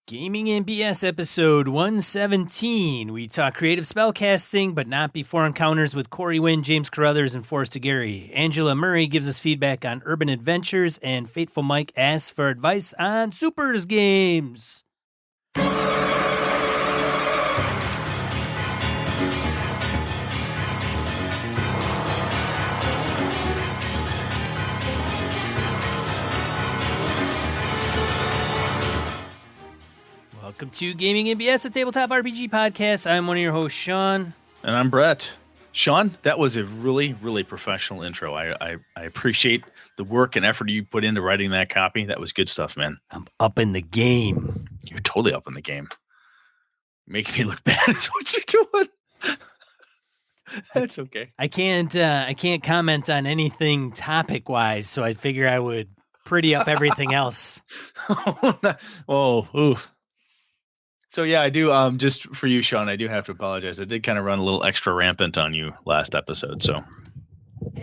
Gaming and BS episode 117. We talk creative spellcasting, but not before encounters with Corey Wynn, James Carruthers, and Forrest Aguirre. Angela Murray gives us feedback on Urban Adventures, and Fateful Mike asks for advice on Supers games. Welcome to Gaming and BS, a tabletop RPG podcast. I'm one of your hosts, Sean. And I'm Brett. Sean, that was a really, really professional intro. I appreciate the work and effort you put into writing that copy. That was good stuff, man. I'm up in the game. You're totally up in the game. Making me look bad is what you're doing. That's okay. I can't comment on anything topic-wise, so I figure I would pretty up everything else. Ooh. So yeah, I do. Just for you, Sean, I do have to apologize. I did kind of run a little extra rampant on you last episode. So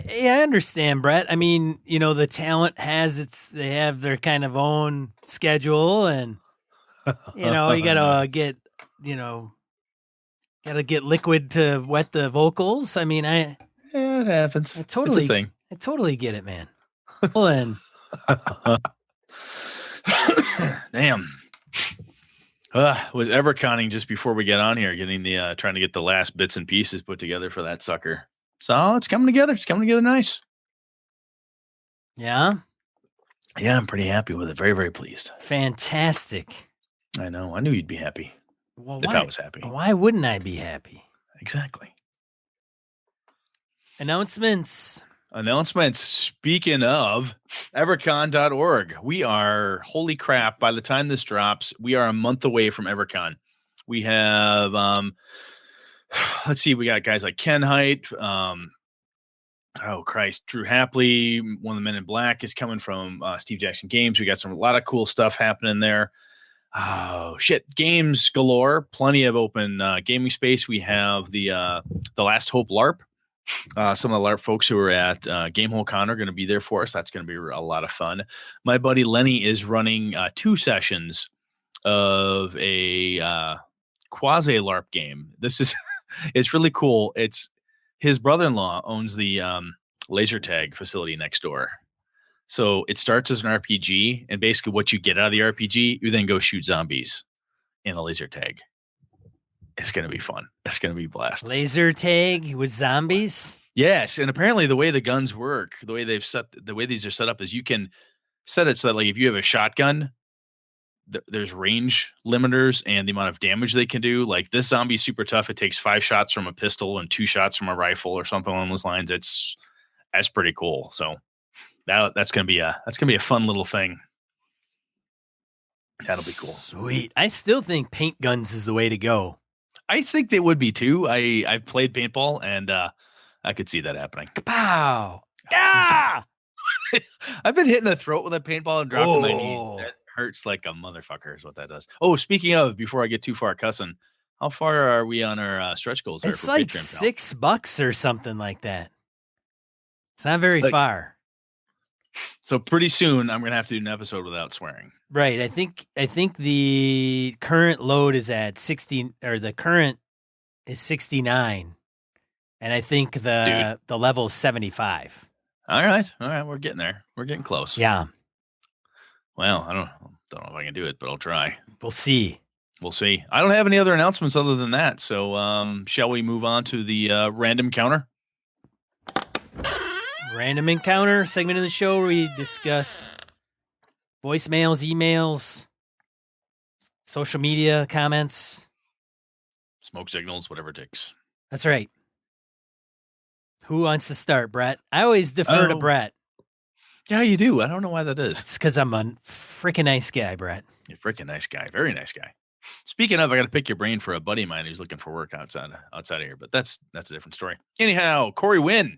yeah, I understand, Brett. I mean, you know, the talent they have their kind of own schedule, and you know, you gotta get liquid to wet the vocals. I mean, yeah, it happens. I totally get it, man. And damn. Was Everconning just before we get on here, getting the trying to get the last bits and pieces put together for that sucker. So it's coming together. It's coming together nice. Yeah, I'm pretty happy with it. Very, very pleased. Fantastic. I know. I knew you'd be happy. Well, if I was happy. Why wouldn't I be happy? Exactly. Announcements. Speaking of Evercon.org, we are, holy crap, by the time this drops, we are a month away from Evercon. We have, let's see, we got guys like Ken Hite, Drew Hapley, one of the Men in Black is coming from Steve Jackson Games. We got a lot of cool stuff happening there. Oh, shit, games galore, plenty of open gaming space. We have the Last Hope LARP. Some of the LARP folks who are at Gamehole Con are going to be there for us. That's going to be a lot of fun. My buddy Lenny is running 2 sessions of a quasi LARP game. This is it's really cool. It's his brother-in-law owns the laser tag facility next door. So it starts as an RPG, and basically what you get out of the RPG, you then go shoot zombies in a laser tag. It's going to be fun. It's going to be a blast. Laser tag with zombies? Yes, and apparently the way the guns work, the way these are set up is you can set it so that, like, if you have a shotgun, there's range limiters and the amount of damage they can do. Like, this zombie is super tough. It takes 5 shots from a pistol and 2 shots from a rifle or something along those lines. That's pretty cool. So that's going to be a fun little thing. That'll be cool. Sweet. I still think paint guns is the way to go. I think they would be too. I've played paintball, and I could see that happening. Kapow! Ah! I've been hitting the throat with a paintball and dropping my knees. That hurts like a motherfucker is what that does. Oh, speaking of, before I get too far cussing, how far are we on our stretch goals? It's like $6 or something like that. It's not very far. So pretty soon, I'm going to have to do an episode without swearing. Right. I think the current load is at 60, or the current is 69, and I think the level is 75. All right. We're getting there. We're getting close. Yeah. Well, I don't know if I can do it, but I'll try. We'll see. I don't have any other announcements other than that. So, shall we move on to the random counter? Random encounter segment of the show where we discuss voicemails, emails, social media comments, smoke signals, whatever it takes. That's right. Who wants to start, Brett? I always defer to Brett. Yeah, you do. I don't know why that is. It's because I'm a freaking nice guy, Brett. You're a freaking nice guy. Very nice guy. Speaking of, I got to pick your brain for a buddy of mine who's looking for work outside of here, but that's a different story. Anyhow, Corey Wynn.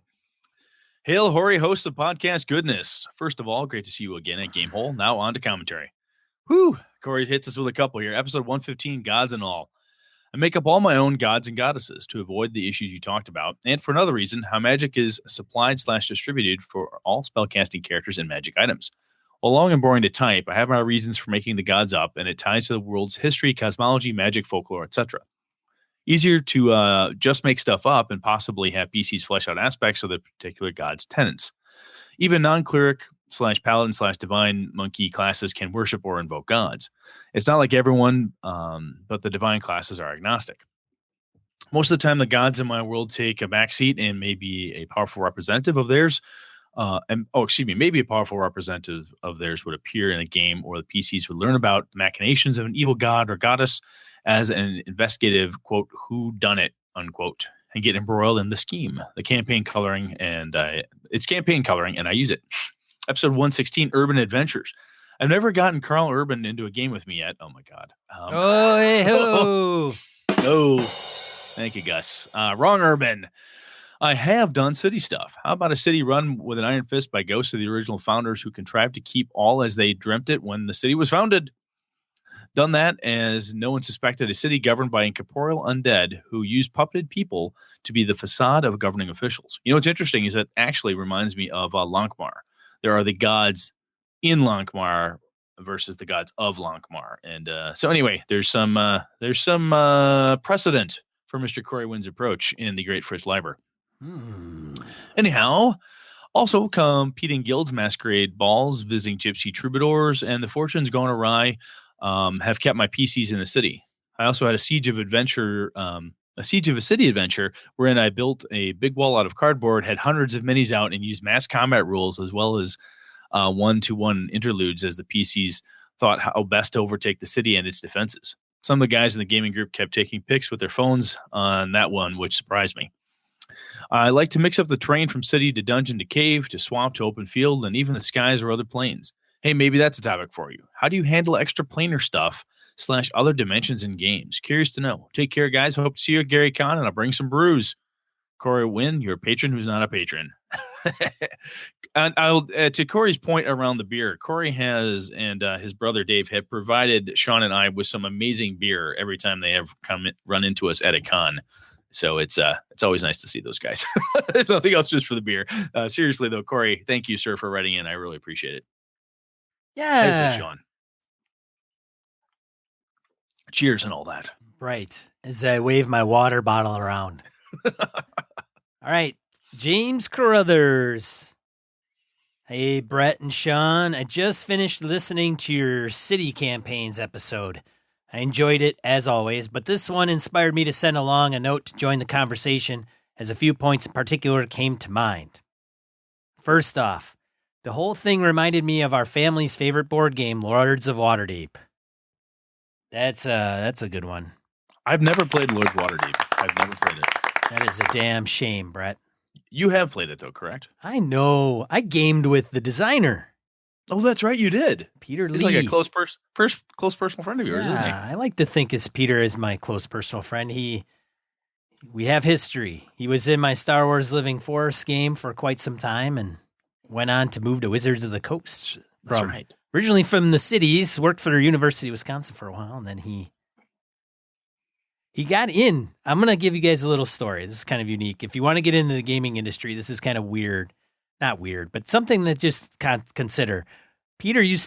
Hail, Hori, host of Podcast Goodness. First of all, great to see you again at Gamehole. Now on to commentary. Whew, Corey hits us with a couple here. Episode 115, Gods and All. I make up all my own gods and goddesses to avoid the issues you talked about, and for another reason, how magic is supplied/distributed for all spellcasting characters and magic items. While long and boring to type, I have my reasons for making the gods up, and it ties to the world's history, cosmology, magic, folklore, etc. Easier to just make stuff up and possibly have PCs flesh out aspects of the particular god's tenets. Even non-cleric / paladin / divine monkey classes can worship or invoke gods. It's not like everyone, but the divine classes are agnostic. Most of the time, the gods in my world take a backseat and may be a powerful representative of theirs. Maybe a powerful representative of theirs would appear in a game, or the PCs would learn about the machinations of an evil god or goddess as an investigative, quote, who done it, unquote, and get embroiled in the scheme. It's campaign coloring, and I use it. Episode 116, Urban Adventures. I've never gotten Carl Urban into a game with me yet. Oh my God. Oh, no. Thank you, Gus. Wrong Urban. I have done city stuff. How about a city run with an iron fist by ghosts of the original founders who contrived to keep all as they dreamt it when the city was founded? Done that as no one suspected a city governed by incorporeal undead who used puppeted people to be the facade of governing officials. You know what's interesting is that actually reminds me of Lankhmar. There are the gods in Lankhmar versus the gods of Lankhmar. And so anyway, there's some precedent for Mr. Corey Wynn's approach in the Great Fritz Liber. Anyhow, also competing guilds, masquerade balls, visiting gypsy troubadours, and the fortunes going awry have kept my PCs in the city. I also had a siege of a city adventure wherein I built a big wall out of cardboard, had hundreds of minis out, and used mass combat rules as well as one-to-one interludes as the PCs thought how best to overtake the city and its defenses. Some of the guys in the gaming group kept taking pics with their phones on that one, which surprised me. I like to mix up the terrain from city to dungeon to cave to swamp to open field and even the skies or other planes. Hey, maybe that's a topic for you. How do you handle extra planar stuff / other dimensions in games? Curious to know. Take care, guys. Hope to see you at Gary Con, and I'll bring some brews. Corey Wynn, you're a patron who's not a patron. And I'll to Corey's point around the beer, Corey has and his brother Dave have provided Sean and I with some amazing beer every time they have run into us at a con. So it's always nice to see those guys. Nothing else, just for the beer. Seriously though, Corey, thank you, sir, for writing in. I really appreciate it. yeah. Sean. Cheers and all that. Right. As I wave my water bottle around. All right. James Carruthers. Hey, Brett and Sean. I just finished listening to your City Campaigns episode. I enjoyed it, as always, but this one inspired me to send along a note to join the conversation, as a few points in particular came to mind. First off, the whole thing reminded me of our family's favorite board game, Lords of Waterdeep. That's a good one. I've never played Lords of Waterdeep. I've never played it. That is a damn shame, Brett. You have played it, though, correct? I know. I gamed with the designer. Oh, that's right. You did. Peter Lee. He's like a close personal friend of yours, isn't he? I like to think as Peter is my close personal friend. We have history. He was in my Star Wars Living Forest game for quite some time and went on to move to Wizards of the Coast. That's right. Originally from the cities, worked for the University of Wisconsin for a while, and then he got in. I'm going to give you guys a little story. This is kind of unique. If you want to get into the gaming industry, this is kind of weird. Not weird, but something that just consider. Peter he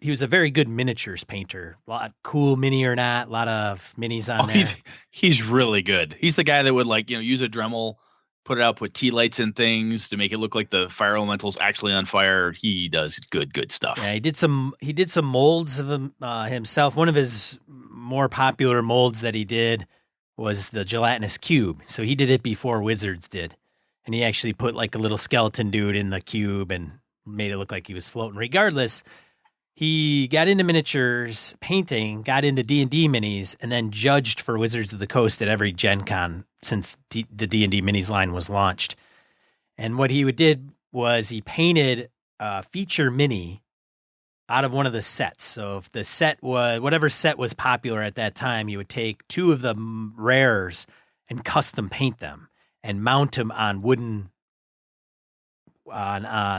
was a very good miniatures painter. A lot cool mini or not, a lot of minis on there. He's really good. He's the guy that would use a Dremel, put it out, put tea lights in things to make it look like the fire elemental's actually on fire. He does good stuff. Yeah, he did some molds of him, himself. One of his more popular molds that he did was the gelatinous cube. So he did it before Wizards did. And he actually put like a little skeleton dude in the cube and made it look like he was floating. Regardless, he got into miniatures painting, got into D&D minis, and then judged for Wizards of the Coast at every Gen Con since the D&D minis line was launched. And what he did was he painted a feature mini out of one of the sets. So if the set was, whatever set was popular at that time, you would take two of the rares and custom paint them and mount them on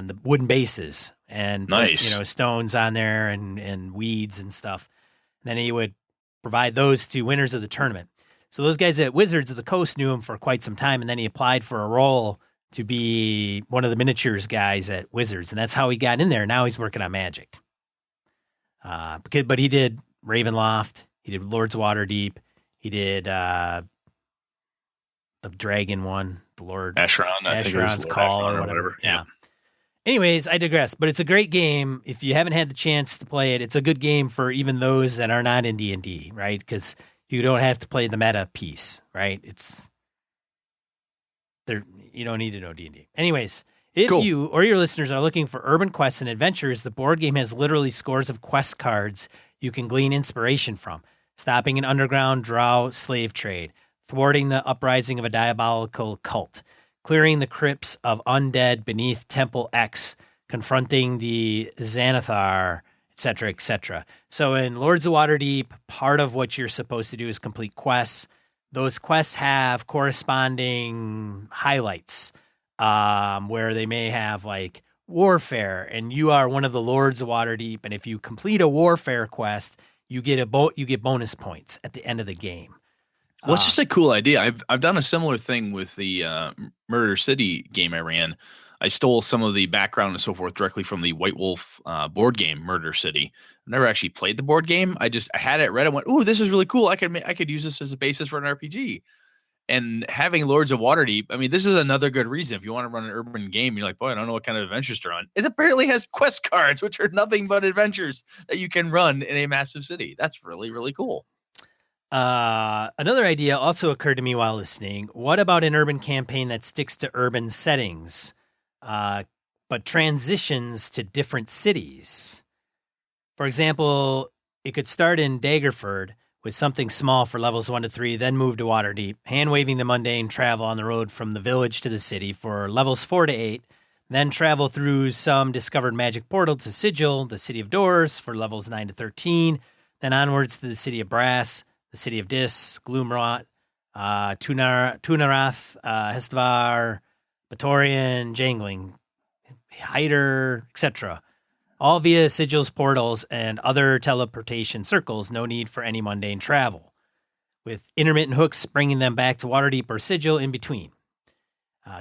the wooden bases and nice. Put, stones on there and weeds and stuff. And then he would provide those to winners of the tournament. So those guys at Wizards of the Coast knew him for quite some time, and then he applied for a role to be one of the miniatures guys at Wizards, and that's how he got in there. Now he's working on Magic. But he did Ravenloft, he did Lords of Waterdeep, he did the dragon one, the Lord Asheron's Call or whatever. Yeah. Anyways, I digress, but it's a great game. If you haven't had the chance to play it, it's a good game for even those that are not in D&D, right? Because you don't have to play the meta piece, right? You don't need to know D&D. Anyways, if you or your listeners are looking for urban quests and adventures, the board game has literally scores of quest cards you can glean inspiration from. Stopping an underground drow slave trade, thwarting the uprising of a diabolical cult, clearing the crypts of undead beneath Temple X, confronting the Xanathar, etc., etc. So in Lords of Waterdeep, part of what you're supposed to do is complete quests. Those quests have corresponding highlights where they may have like warfare, and you are one of the Lords of Waterdeep, and if you complete a warfare quest, you get bonus points at the end of the game. Well, it's just a cool idea. I've done a similar thing with the Murder City game I ran. I stole some of the background and so forth directly from the White Wolf board game, Murder City. I've never actually played the board game. I had it read. I went, "Ooh, this is really cool. I could use this as a basis for an RPG." And having Lords of Waterdeep, I mean, this is another good reason. If you want to run an urban game, you're like, boy, I don't know what kind of adventures to run. It apparently has quest cards, which are nothing but adventures that you can run in a massive city. That's really, really cool. Another idea also occurred to me while listening. What about an urban campaign that sticks to urban settings, but transitions to different cities? For example, it could start in Daggerford with something small for levels 1 to 3, then move to Waterdeep, hand-waving the mundane travel on the road from the village to the city for levels 4 to 8, then travel through some discovered magic portal to Sigil, the City of Doors, for levels 9 to 13, then onwards to the City of Brass, the City of Dis, Gloomrot, Tunarath, Hestvar, Batorian, Jangling, Hyder, etc. All via Sigil's portals and other teleportation circles, no need for any mundane travel, with intermittent hooks bringing them back to Waterdeep or Sigil in between.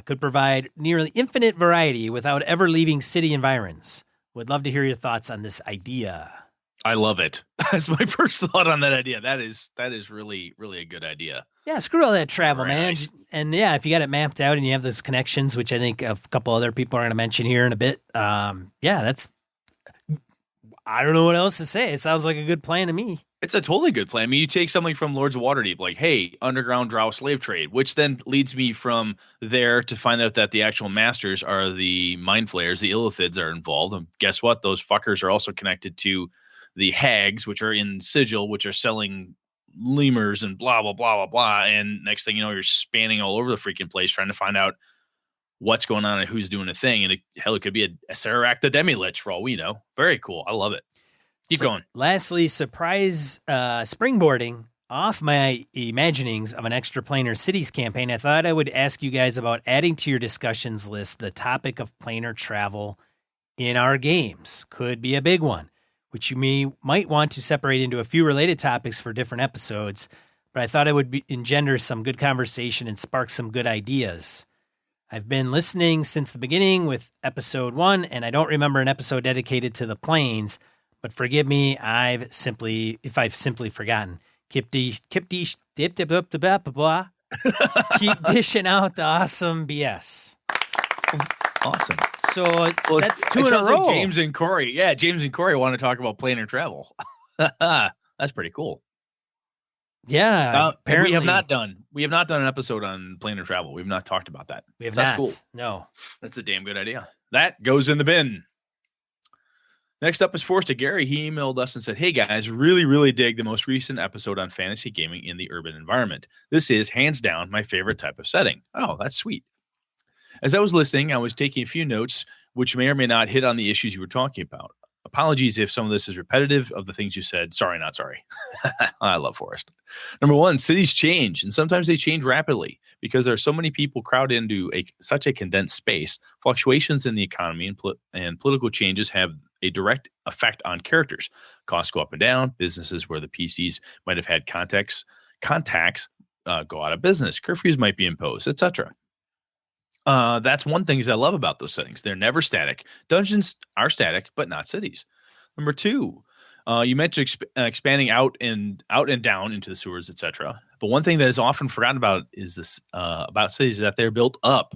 Could provide nearly infinite variety without ever leaving city environs. Would love to hear your thoughts on this idea. I love it. That's my first thought on that idea. That is really, really a good idea. Yeah, screw all that travel, man. Nice. And yeah, if you got it mapped out and you have those connections, which I think a couple other people are going to mention here in a bit. I don't know what else to say. It sounds like a good plan to me. It's a totally good plan. I mean, you take something from Lords of Waterdeep, like, hey, underground drow slave trade, which then leads me from there to find out that the actual masters are the mind flayers, the Illithids are involved. And guess what? Those fuckers are also connected to the hags, which are in Sigil, which are selling lemurs and blah, blah, blah, blah, blah. And next thing you know, you're spanning all over the freaking place trying to find out what's going on and who's doing a thing. And it could be a Sararak the Demi-Lich for all we know. Very cool. I love it. Keep going. Lastly, surprise springboarding off my imaginings of an extra planar cities campaign. I thought I would ask you guys about adding to your discussions list the topic of planar travel in our games. Could be a big one, which you might want to separate into a few related topics for different episodes. But I thought it would engender some good conversation and spark some good ideas. I've been listening since the beginning with episode 1, and I don't remember an episode dedicated to the planes, but forgive me, if I've simply forgotten. Keep dishing out the awesome BS. Awesome. So that's 2 in a row. Like James and Corey. Yeah, James and Corey want to talk about planar travel. That's pretty cool. Yeah, apparently we have not done an episode on planar travel. We've not talked about that. We have That's not. Cool. No. That's a damn good idea. That goes in the bin. Next up is Forrester Gary. He emailed us and said, hey guys, really, really dig the most recent episode on fantasy gaming in the urban environment. This is hands down my favorite type of setting. Oh, that's sweet. As I was listening, I was taking a few notes, which may or may not hit on the issues you were talking about. Apologies if some of this is repetitive of the things you said. Sorry, not sorry. I love Forrest. Number 1, cities change, and sometimes they change rapidly because there are so many people crowded into such a condensed space. Fluctuations in the economy and political changes have a direct effect on characters. Costs go up and down. Businesses where the PCs might have had contacts go out of business. Curfews might be imposed, etc. That's one thing I love about those settings. They're never static. Dungeons are static, but not cities. Number two, you mentioned expanding out and down into the sewers, etc. But one thing that is often forgotten about is this about cities is that they're built up.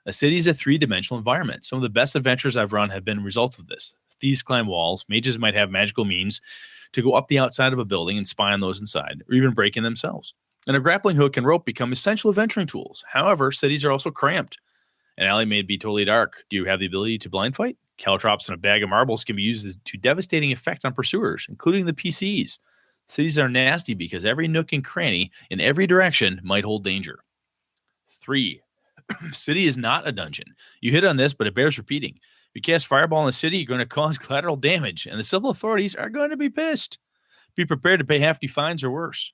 A city is a three-dimensional environment. Some of the best adventures I've run have been a result of this. Thieves climb walls. Mages might have magical means to go up the outside of a building and spy on those inside, or even break in themselves. And a grappling hook and rope become essential adventuring tools. However, cities are also cramped. An alley may be totally dark. Do you have the ability to blind fight? Caltrops and a bag of marbles can be used to devastating effect on pursuers, including the PCs. Cities are nasty because every nook and cranny in every direction might hold danger. 3. City is not a dungeon. You hit on this, but it bears repeating. If you cast Fireball in the city, you're going to cause collateral damage, and the civil authorities are going to be pissed. Be prepared to pay hefty fines or worse.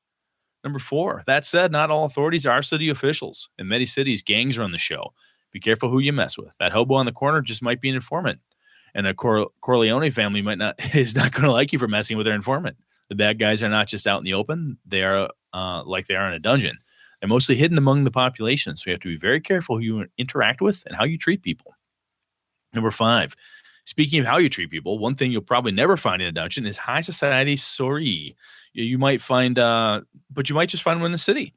Number 4. That said, not all authorities are city officials. In many cities, gangs run the show. Be careful who you mess with. That hobo on the corner just might be an informant. And a Corleone family is not going to like you for messing with their informant. The bad guys are not just out in the open. They are like they are in a dungeon. They're mostly hidden among the population, so you have to be very careful who you interact with and how you treat people. Number 5, speaking of how you treat people, one thing you'll probably never find in a dungeon is high society sorry. You might find, but you might just find one in the city.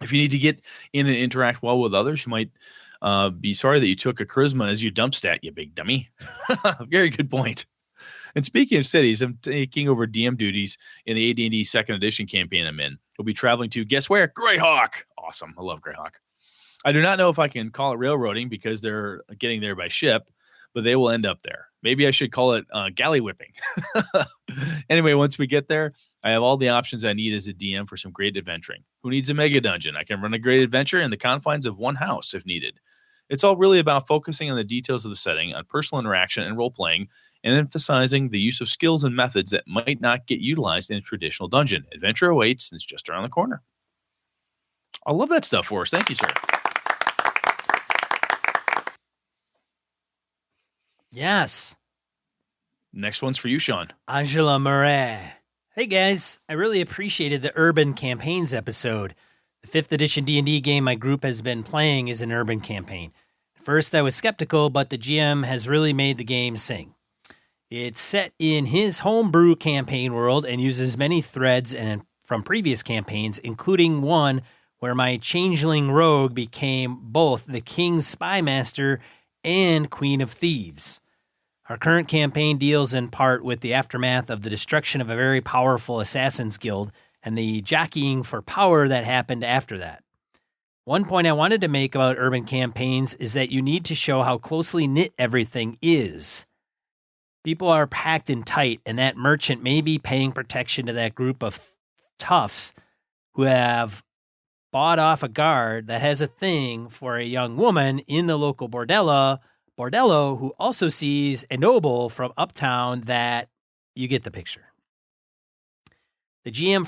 If you need to get in and interact well with others, you might be sorry that you took a charisma as your dump stat, you big dummy. Very good point. And speaking of cities, I'm taking over DM duties in the AD&D 2nd Edition campaign I'm in. We'll be traveling to, guess where? Greyhawk. Awesome. I love Greyhawk. I do not know if I can call it railroading because they're getting there by ship, but they will end up there. Maybe I should call it galley whipping. Anyway, once we get there, I have all the options I need as a DM for some great adventuring. Who needs a mega dungeon? I can run a great adventure in the confines of one house if needed. It's all really about focusing on the details of the setting, on personal interaction and role-playing, and emphasizing the use of skills and methods that might not get utilized in a traditional dungeon. Adventure awaits, and it's just around the corner. I love that stuff for us. Thank you, sir. Yes. Next one's for you, Sean. Angela Murray. Hey guys, I really appreciated the Urban Campaigns episode. The 5th edition D&D game my group has been playing is an urban campaign. At first I was skeptical, but the GM has really made the game sing. It's set in his homebrew campaign world and uses many threads and from previous campaigns, including one where my changeling rogue became both the King's Spy Master and Queen of Thieves. Our current campaign deals in part with the aftermath of the destruction of a very powerful assassins guild and the jockeying for power that happened after that. One point I wanted to make about urban campaigns is that you need to show how closely knit everything is. People are packed in tight, and that merchant may be paying protection to that group of toughs who have bought off a guard that has a thing for a young woman in the local bordello who also sees a noble from uptown. That you get the picture. The GM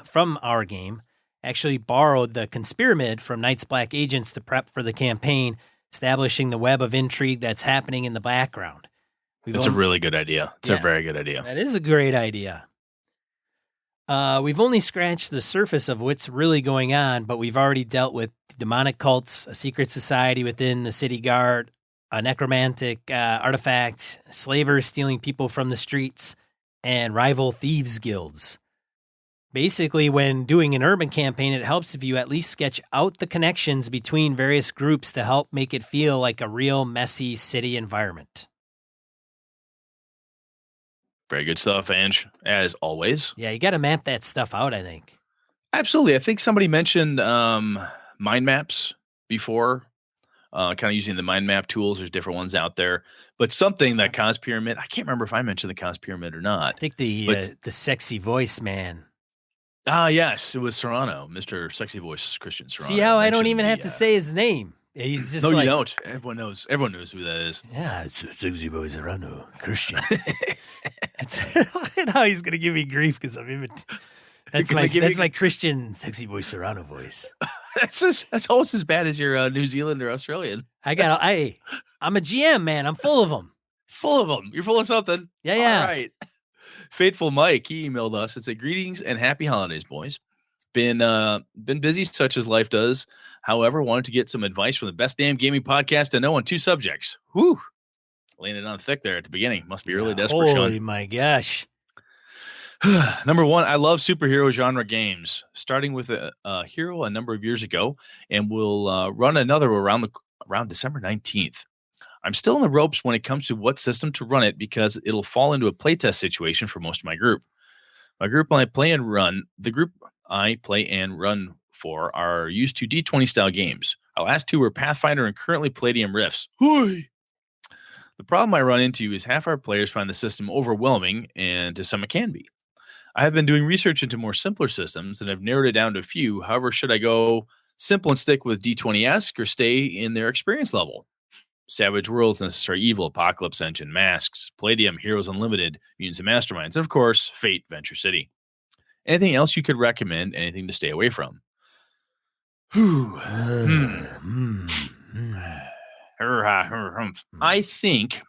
from our game actually borrowed the conspiramid from Night's Black Agents to prep for the campaign, establishing the web of intrigue that's happening in the background. That's a really good idea. It's a very good idea. That is a great idea. We've only scratched the surface of what's really going on, but we've already dealt with demonic cults, a secret society within the city guard, a necromantic artifact, slavers stealing people from the streets, and rival thieves guilds. Basically, when doing an urban campaign, it helps if you at least sketch out the connections between various groups to help make it feel like a real messy city environment. Very good stuff, Ange, as always. Yeah, you got to map that stuff out, I think. Absolutely. I think somebody mentioned mind maps before, kind of using the mind map tools. There's different ones out there. But something that Cos Pyramid, I can't remember if I mentioned the Cos Pyramid or not. I think the sexy voice man. Yes, it was Serrano, Mr. Sexy Voice Christian Serrano. See how I don't even have to say his name. He's just you don't. Everyone knows who that is. Yeah, it's Sexy Voice Serrano, Christian. Look at how he's going to give me grief because I'm even... That's my Christian Sexy Voice Serrano voice. That's almost as bad as your New Zealand or Australian. I'm a GM, man. I'm full of them. Full of them. You're full of something. Yeah. All right. Fateful Mike, he emailed us. It said, greetings and happy holidays, boys. Been busy, such as life does. However, wanted to get some advice from the best damn gaming podcast to know on 2 subjects. Whew. Laying it on thick there at the beginning. Must be really desperate, Sean. Holy my gosh. Number one, I love superhero genre games, starting with a hero a number of years ago, and we'll run another around December 19th. I'm still in the ropes when it comes to what system to run it because it'll fall into a playtest situation for most of my group. The group I play and run for are used to D20 style games. Our last 2 were Pathfinder and currently Palladium Rifts. Hoi! The problem I run into is half our players find the system overwhelming, and to some it can be. I have been doing research into more simpler systems and have narrowed it down to a few. However, should I go simple and stick with D20-esque or stay in their experience level? Savage Worlds, Necessary Evil, Apocalypse Engine, Masks, Palladium, Heroes Unlimited, Mutants and Masterminds, and of course, Fate, Venture City. Anything else you could recommend? Anything to stay away from? I think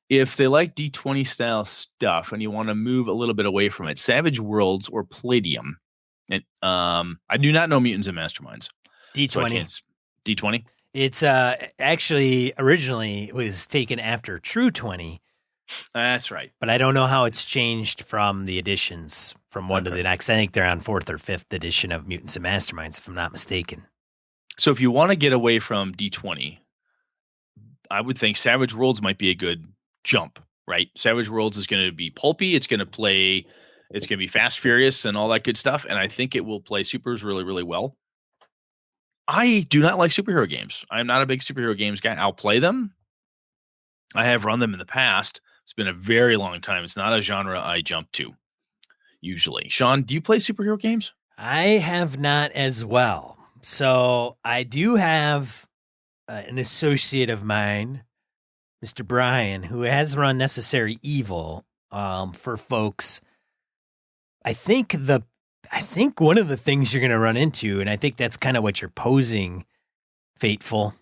if they like D20 style stuff and you want to move a little bit away from it, Savage Worlds or Palladium. And I do not know Mutants and Masterminds. D20. So D20? It's actually originally was taken after True 20. That's right. But I don't know how it's changed from the editions from one to the next. I think they're on 4th or 5th edition of Mutants and Masterminds, if I'm not mistaken. So if you want to get away from D20, I would think Savage Worlds might be a good jump, right? Savage Worlds is going to be pulpy. It's going to be fast, furious, and all that good stuff. And I think it will play supers really, really well. I do not like superhero games. I'm not a big superhero games guy. I'll play them. I have run them in the past. It's been a very long time. It's not a genre I jump to, usually. Sean, do you play superhero games? I have not as well. So I do have an associate of mine, Mr. Brian, who has run Necessary Evil for folks. I think one of the things you're going to run into, and I think that's kind of what you're posing, Fateful,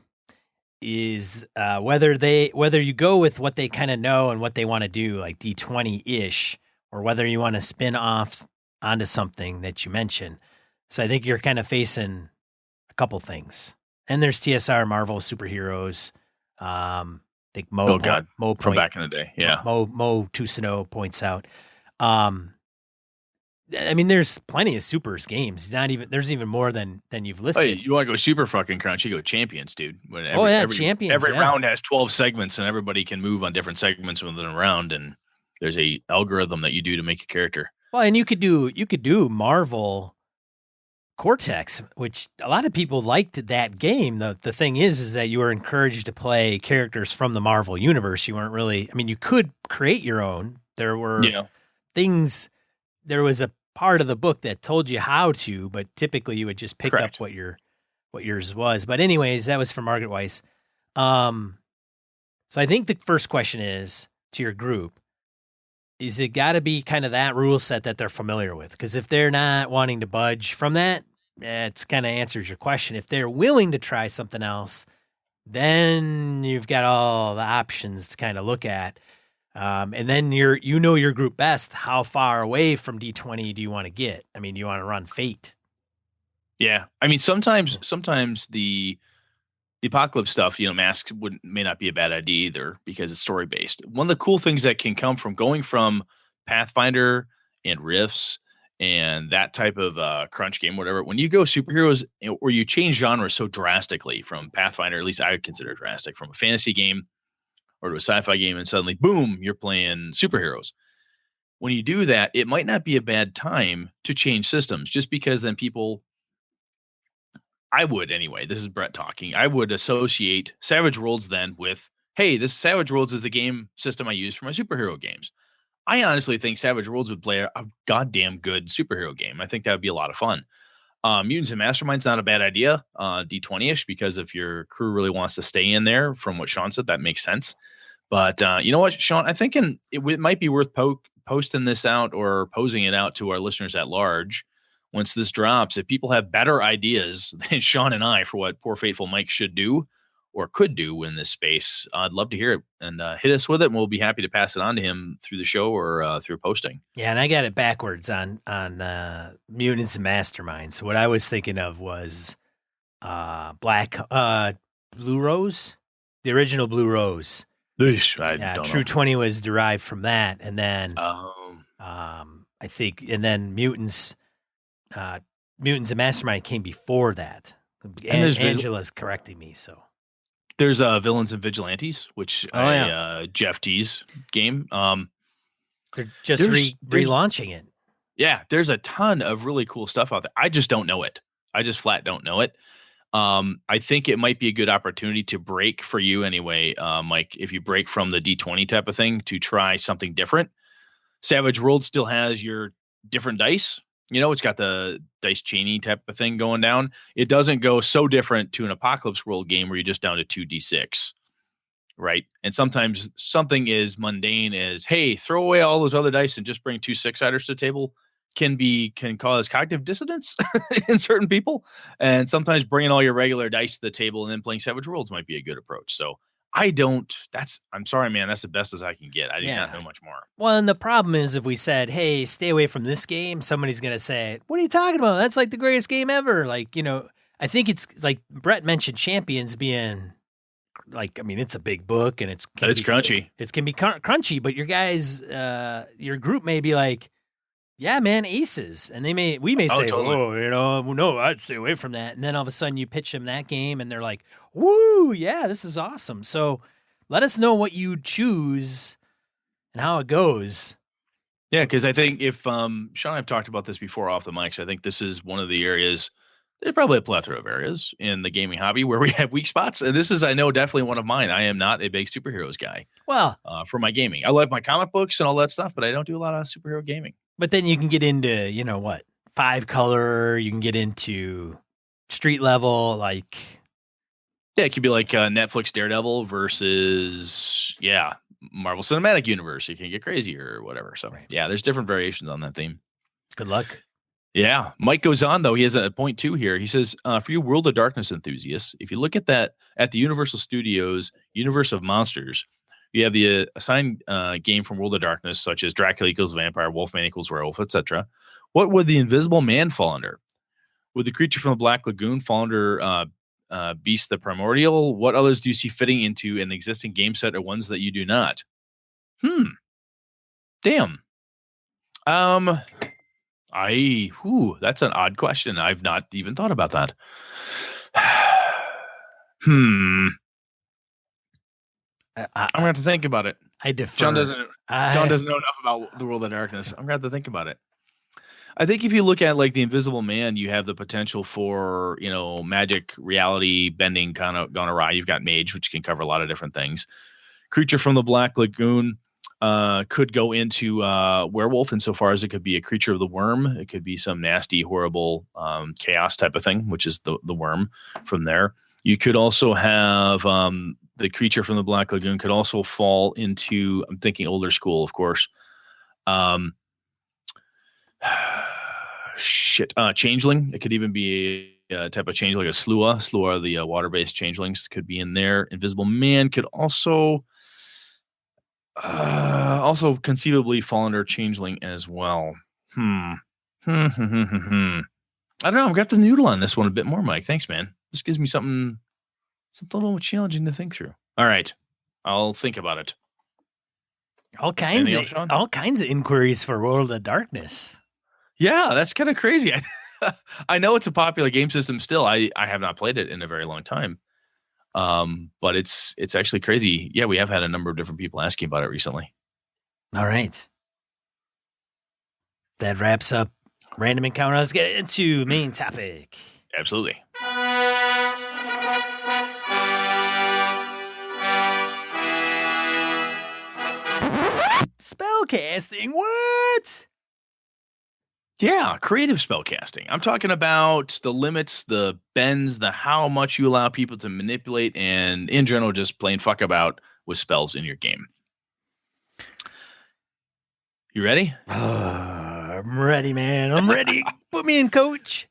is whether you go with what they kind of know and what they want to do, like D20-ish, or whether you want to spin off onto something that you mentioned. So I think you're kind of facing a couple things. And there's TSR, Marvel Superheroes. I think Mo from back in the day. Yeah. Mo Tusino points out. I mean, there's plenty of supers games. There's even more than you've listed. Hey, you want to go super fucking crunch? You go Champions, dude. Champions. Every round has 12 segments, and everybody can move on different segments within a round. And there's a algorithm that you do to make a character. Well, and you could do Marvel Cortex, which a lot of people liked that game. The thing is that you were encouraged to play characters from the Marvel universe. You weren't really. I mean, you could create your own. There were things. There was a part of the book that told you how to, but typically you would just pick up what yours was. But anyways, that was from Margaret Weiss. So I think the first question is to your group, is it got to be kind of that rule set that they're familiar with? Because if they're not wanting to budge from that, it's kind of answers your question. If they're willing to try something else, then you've got all the options to kind of look at. And then your group best. How far away from D20 do you want to get? I mean, do you want to run Fate? Yeah. I mean, sometimes the Apocalypse stuff, Masks may not be a bad idea either because it's story based. One of the cool things that can come from going from Pathfinder and Rifts and that type of crunch game, whatever, when you go superheroes or you change genres so drastically from Pathfinder, at least I would consider drastic, from a fantasy game or to a sci-fi game, and suddenly, boom, you're playing superheroes. When you do that, it might not be a bad time to change systems, just because then I would anyway, this is Brett talking, I would associate Savage Worlds then with, hey, this Savage Worlds is the game system I use for my superhero games. I honestly think Savage Worlds would play a goddamn good superhero game. I think that would be a lot of fun. Mutants and Mastermind's not a bad idea, D20-ish, because if your crew really wants to stay in there, from what Sean said, that makes sense. But you know what, Sean, I think it might be worth posting this out or posing it out to our listeners at large once this drops. If people have better ideas than Sean and I for what poor Fateful Mike should do, or could do in this space, I'd love to hear it, and hit us with it, and we'll be happy to pass it on to him through the show or through posting. Yeah, and I got it backwards on Mutants and Masterminds. So what I was thinking of was Blue Rose, the original Blue Rose. True 20 was derived from that, and then I think, and then Mutants and Mastermind came before that. And Angela's correcting me, so there's Villains and Vigilantes, which Jeff D's game. They're just relaunching it. Yeah, there's a ton of really cool stuff out there. I just don't know it. I just flat don't know it. I think it might be a good opportunity to break for you anyway, Mike, if you break from the D20 type of thing to try something different. Savage World still has your different dice. It's got the dice Cheney type of thing going down. It doesn't go so different to an Apocalypse World game where you're just down to 2d6, right? And sometimes something as mundane as, hey, throw away all those other dice and just bring 2 6-siders to the table can cause cognitive dissonance in certain people. And sometimes bringing all your regular dice to the table and then playing Savage Worlds might be a good approach. So I'm sorry, man. That's the best as I can get. I do not know much more. Well, and the problem is if we said, hey, stay away from this game, somebody's going to say, what are you talking about? That's like the greatest game ever. Like, I think it's like Brett mentioned Champions being like, I mean, it's a big book and it's crunchy. It can be crunchy, but your group may be like, yeah, man, aces. And we may say, totally. No, I'd stay away from that. And then all of a sudden you pitch them that game and they're like, woo, yeah, this is awesome. So let us know what you choose and how it goes. Yeah, because I think if Sean and I have talked about this before off the mics, I think this is one of the areas, there's probably a plethora of areas in the gaming hobby where we have weak spots. And this is, I know, definitely one of mine. I am not a big superheroes guy. Well, for my gaming. I love my comic books and all that stuff, but I don't do a lot of superhero gaming. But then you can get into, 5-color. You can get into street level, like. Yeah, it could be like Netflix Daredevil versus, Marvel Cinematic Universe. You can get crazy or whatever. So, yeah, there's different variations on that theme. Good luck. Yeah. Mike goes on, though. He has a point, too, here. He says, for you World of Darkness enthusiasts, if you look at that at the Universal Studios Universe of Monsters, you have the assigned game from World of Darkness, such as Dracula equals vampire, Wolfman equals werewolf, etc. What would the Invisible Man fall under? Would the creature from the Black Lagoon fall under Beast the Primordial? What others do you see fitting into an existing game set or ones that you do not? Damn. That's an odd question. I've not even thought about that. I'm gonna have to think about it. I defer. John doesn't know enough about the World of Darkness. I'm gonna have to think about it. I think if you look at like the Invisible Man, you have the potential for magic reality bending kind of gone awry. You've got Mage, which can cover a lot of different things. Creature from the Black Lagoon could go into werewolf insofar as it could be a creature of the worm. It could be some nasty, horrible chaos type of thing, which is the worm from there. You could also have the creature from the Black Lagoon could also fall into, I'm thinking older school, of course. Changeling. It could even be a type of changeling, like a Slua. Slua, the water-based changelings, could be in there. Invisible Man could also conceivably fall under changeling as well. I don't know. I've got the noodle on this one a bit more, Mike. Thanks, man. This gives me something a little challenging to think through. All right. I'll think about it. All kinds of inquiries for World of Darkness. Yeah, that's kind of crazy. I know it's a popular game system still. I have not played it in a very long time. But it's actually crazy. Yeah, we have had a number of different people asking about it recently. All right. That wraps up Random Encounter. Let's get into main topic. Absolutely. Spellcasting, what? Yeah, creative spellcasting. I'm talking about the limits, the bends, the how much you allow people to manipulate, and in general, just plain fuck about with spells in your game. You ready? I'm ready, man. I'm ready. Put me in, coach.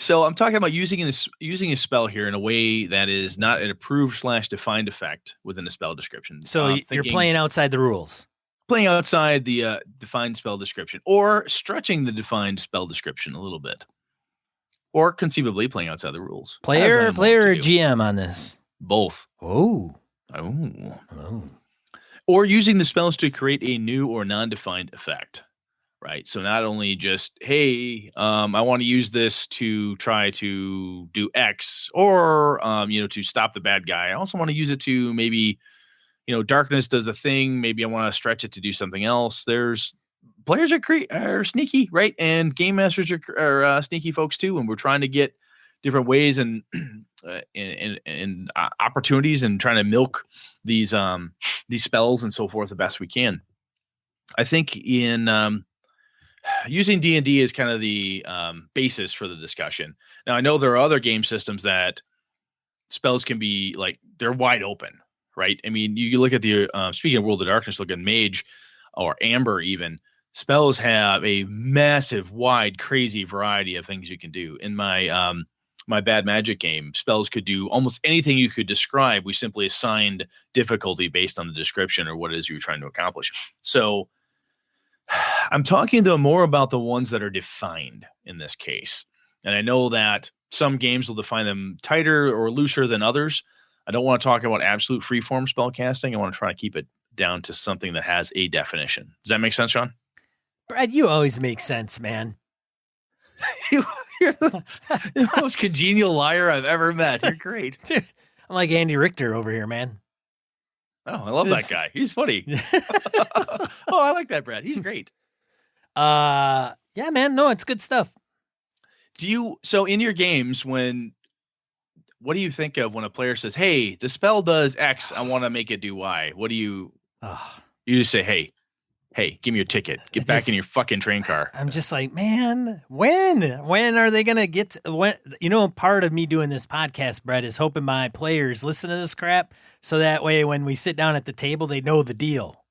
So I'm talking about using a spell here in a way that is not an approved/defined effect within the spell description. So you're playing outside the rules. Playing outside the defined spell description, or stretching the defined spell description a little bit, or conceivably playing outside the rules. Player or GM on this? Both. Oh. Or using the spells to create a new or non-defined effect. Right. So not only just, hey, I want to use this to try to do X, or to stop the bad guy. I also want to use it to maybe, darkness does a thing. Maybe I want to stretch it to do something else. There's players are sneaky, right? And game masters are sneaky folks too. And we're trying to get different ways and opportunities and trying to milk these spells and so forth the best we can. I think in using D&D is kind of the basis for the discussion. Now, I know there are other game systems that spells can be like, they're wide open, right? I mean, you look at the, speaking of World of Darkness, look at Mage or Amber even, spells have a massive, wide, crazy variety of things you can do. In my my Bad Magic game, spells could do almost anything you could describe. We simply assigned difficulty based on the description or what it is you were trying to accomplish. So I'm talking though more about the ones that are defined in this case. And I know that some games will define them tighter or looser than others. I don't want to talk about absolute freeform spell casting. I want to try to keep it down to something that has a definition. Does that make sense, Sean? Brad, you always make sense, man. You're the most congenial liar I've ever met. You're great. Dude, I'm like Andy Richter over here, man. Oh, I love that guy. He's funny. Oh, I like that, Brad. He's great. Yeah, man. No, it's good stuff. So in your games, what do you think of when a player says, hey, the spell does X, I want to make it do Y? What do you just say, hey, give me your ticket. Get back in your fucking train car. I'm just like, man, when are they going to get part of me doing this podcast, Brett, is hoping my players listen to this crap. So that way, when we sit down at the table, they know the deal.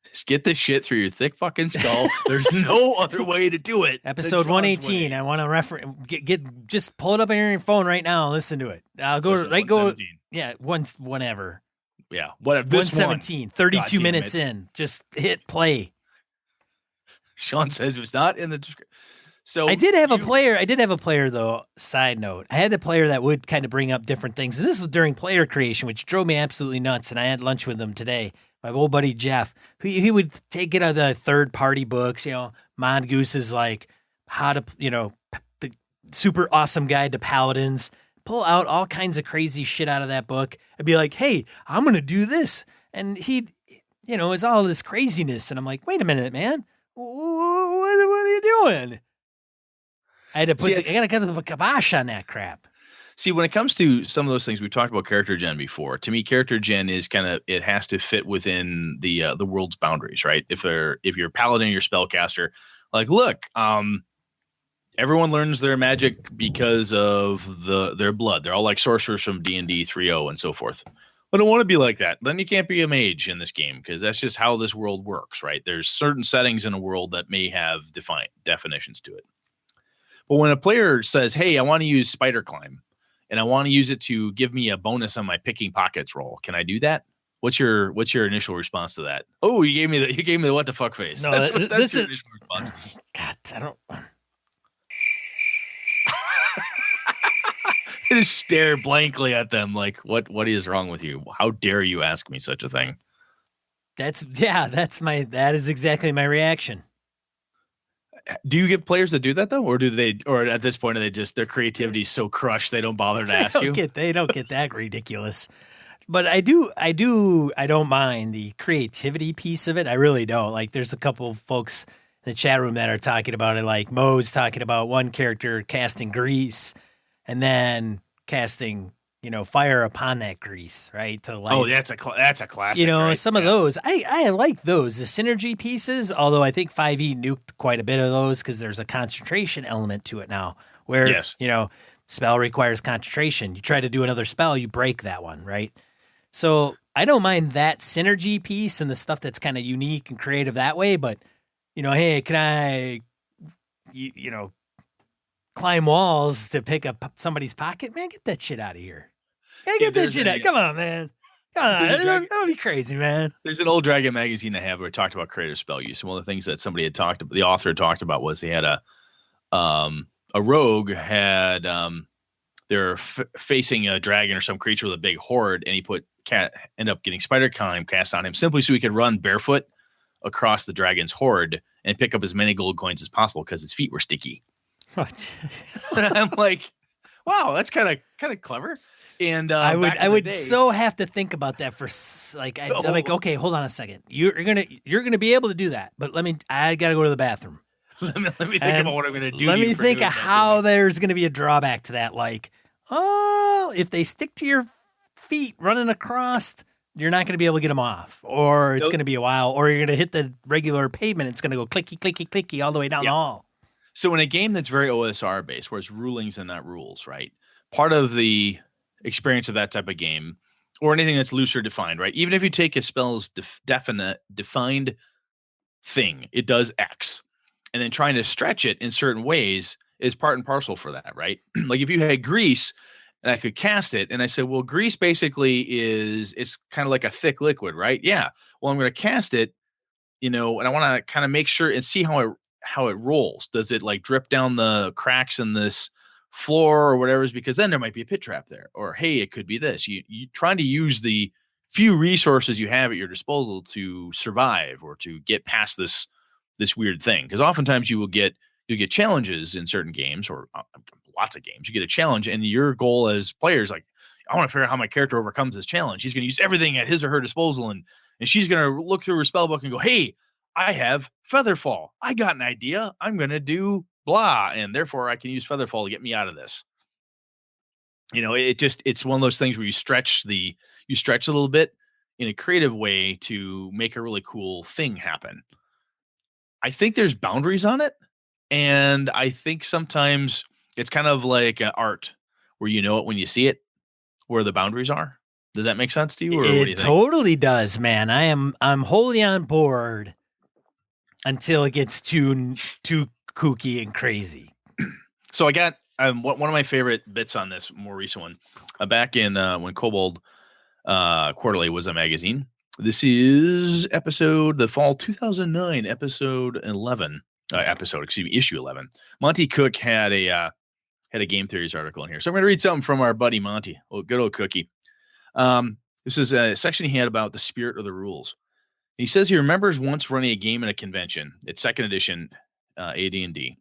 Just get this shit through your thick fucking skull. There's no other way to do it. Episode 118. I want to just pull it up on your phone right now and listen to it. I'll go whenever. Yeah. Whatever. 117, 32 minutes in. Just hit play. Sean says it was not in the description. So I did have a player though, side note. I had a player that would kind of bring up different things. And this was during player creation, which drove me absolutely nuts. And I had lunch with him today. My old buddy Jeff, he would get out the third party books, Mongoose is like how to, the super awesome guide to paladins, pull out all kinds of crazy shit out of that book. I'd be like, hey, I'm going to do this. And he'd, it's all this craziness. And I'm like, wait a minute, man. What are you doing? I had to I got to get the kibosh on that crap. See, when it comes to some of those things, we've talked about character gen before. To me, character gen is it has to fit within the world's boundaries, right? If you're a paladin, you're a spellcaster, like, look, everyone learns their magic because of their blood. They're all like sorcerers from D&D 3.0 and so forth. I don't want to be like that. Then you can't be a mage in this game because that's just how this world works, right? There's certain settings in a world that may have defined definitions to it. But when a player says, hey, I want to use spider climb, and I want to use it to give me a bonus on my picking pockets roll. Can I do that? What's your initial response to that? Oh, you gave me the what the fuck face. No, that's your initial response. God, I don't. Just stare blankly at them like, what is wrong with you? How dare you ask me such a thing? That is exactly my reaction. Do you get players that do that though, or at this point their creativity is so crushed they don't bother to ask you? They don't get that ridiculous. But I don't mind the creativity piece of it. I really don't. Like, there's a couple of folks in the chat room that are talking about it. Like Mo's talking about one character casting grease and then casting, fire upon that grease, right? To light. Oh, that's a classic. Right? Some of those I like those, the synergy pieces. Although I think 5e nuked quite a bit of those because there's a concentration element to it now, where spell requires concentration. You try to do another spell, you break that one, right? So I don't mind that synergy piece and the stuff that's kind of unique and creative that way. But hey, can I, climb walls to pick up somebody's pocket. Man, get that shit out of here. Yeah, get that shit out. Come on, man. Come on. Don't be crazy, man. There's an old Dragon magazine I have where it talked about creative spell use. And one of the things that somebody had talked about, the author had talked about, was they had a rogue had they're facing a dragon or some creature with a big horde, and he ended up getting spider climb cast on him simply so he could run barefoot across the dragon's horde and pick up as many gold coins as possible because his feet were sticky. And I'm like, wow, that's kind of clever. And I would so have to think about that for I'm like, okay, hold on a second. You're gonna be able to do that, but I gotta go to the bathroom. let me think about what I'm gonna do. Let me think of how there's gonna be a drawback to that. Like, if they stick to your feet running across, you're not gonna be able to get them off, or it's gonna be a while, or you're gonna hit the regular pavement. It's gonna go clicky, clicky, clicky all the way down the hall. So in a game that's very OSR based, where it's rulings and not rules, right? Part of the experience of that type of game, or anything that's looser defined, right? Even if you take a spell's defined thing, it does X, and then trying to stretch it in certain ways is part and parcel for that, right? Like if you had grease and I could cast it, and I said, well, grease basically it's kind of like a thick liquid, right? Yeah. Well, I'm going to cast it, and I want to kind of make sure and see how it rolls. Does it like drip down the cracks in this floor or whatever? Because then there might be a pit trap there, or hey, it could be this. You trying to use the few resources you have at your disposal to survive or to get past this weird thing. Because oftentimes you'll get challenges in certain games, or lots of games. You get a challenge, and your goal as players, like, I want to figure out how my character overcomes this challenge. He's going to use everything at his or her disposal, and she's going to look through her spell book and go, hey, I have Featherfall. I got an idea. I'm going to do blah, and therefore I can use Featherfall to get me out of this. It's one of those things where you stretch a little bit in a creative way to make a really cool thing happen. I think there's boundaries on it, and I think sometimes it's kind of like art where you know it when you see it, where the boundaries are. Does that make sense to you? Or what do you think? Totally does, man. I'm wholly on board until it gets too kooky and crazy. So I got one of my favorite bits on this more recent one. Back in when Kobold Quarterly was a magazine. This is the fall 2009 issue 11. Monty Cook had a game theories article in here. So I'm going to read something from our buddy Monty. Good old Cookie. This is a section he had about the spirit of the rules. He says he remembers once running a game in a convention. It's second edition AD&D.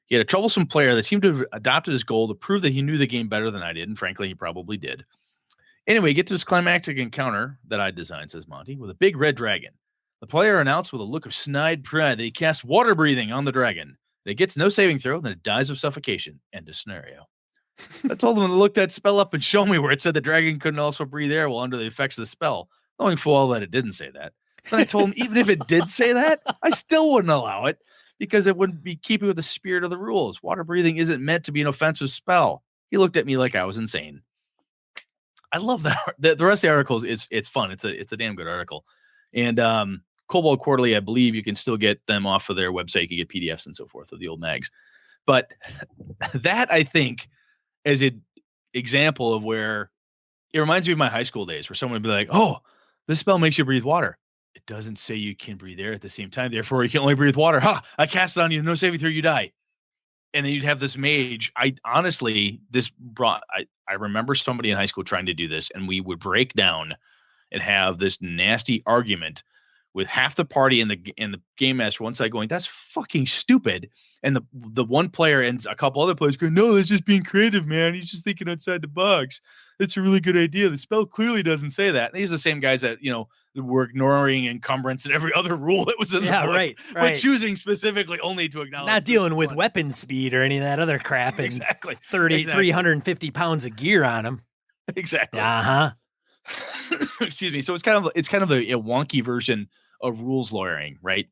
He had a troublesome player that seemed to have adopted his goal to prove that he knew the game better than I did, and frankly, he probably did. Anyway, get to this climactic encounter that I designed, says Monty, with a big red dragon. The player announced with a look of snide pride that he casts water breathing on the dragon. It gets no saving throw, then it dies of suffocation. End of scenario. I told him to look that spell up and show me where it said the dragon couldn't also breathe air while under the effects of the spell, knowing full well that it didn't say that. Then I told him even if it did say that, I still wouldn't allow it because it wouldn't be keeping with the spirit of the rules. Water breathing isn't meant to be an offensive spell. He looked at me like I was insane. I love that. The rest of the articles, it's fun. It's a damn good article. And Kobold Quarterly, I believe you can still get them off of their website. You can get PDFs and so forth of the old mags. But that, I think, is an example of where it reminds me of my high school days where someone would be like, oh, this spell makes you breathe water. It doesn't say you can breathe air at the same time. Therefore, you can only breathe water. Ha! I cast it on you. No saving throw, you die. And then you'd have this mage. I remember somebody in high school trying to do this, and we would break down and have this nasty argument with half the party and the game master one side going, that's fucking stupid. And the one player and a couple other players going, no, that's just being creative, man. He's just thinking outside the box. That's a really good idea. The spell clearly doesn't say that. And these are the same guys that, were ignoring encumbrance and every other rule that was in the book. Right. But choosing specifically only to acknowledge. Not dealing with weapon speed or any of that other crap. And exactly. 350 pounds of gear on them. Exactly. Uh-huh. Excuse me. So it's kind of a wonky version of rules lawyering, right?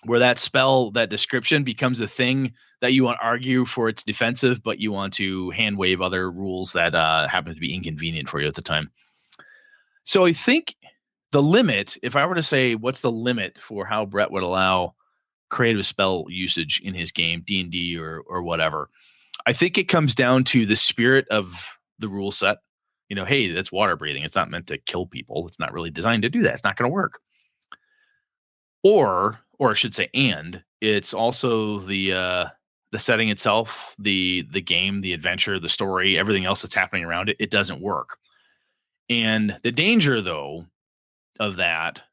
Where that spell, that description becomes a thing that you want to argue for its defensive, but you want to hand wave other rules that happen to be inconvenient for you at the time. So I think the limit, if I were to say what's the limit for how Brett would allow creative spell usage in his game, D&D or whatever, I think it comes down to the spirit of the rule set. Hey, that's water breathing. It's not meant to kill people. It's not really designed to do that. It's not going to work. Or I should say, and it's also the setting itself, the game, the adventure, the story, everything else that's happening around it. It doesn't work. And the danger, though, of that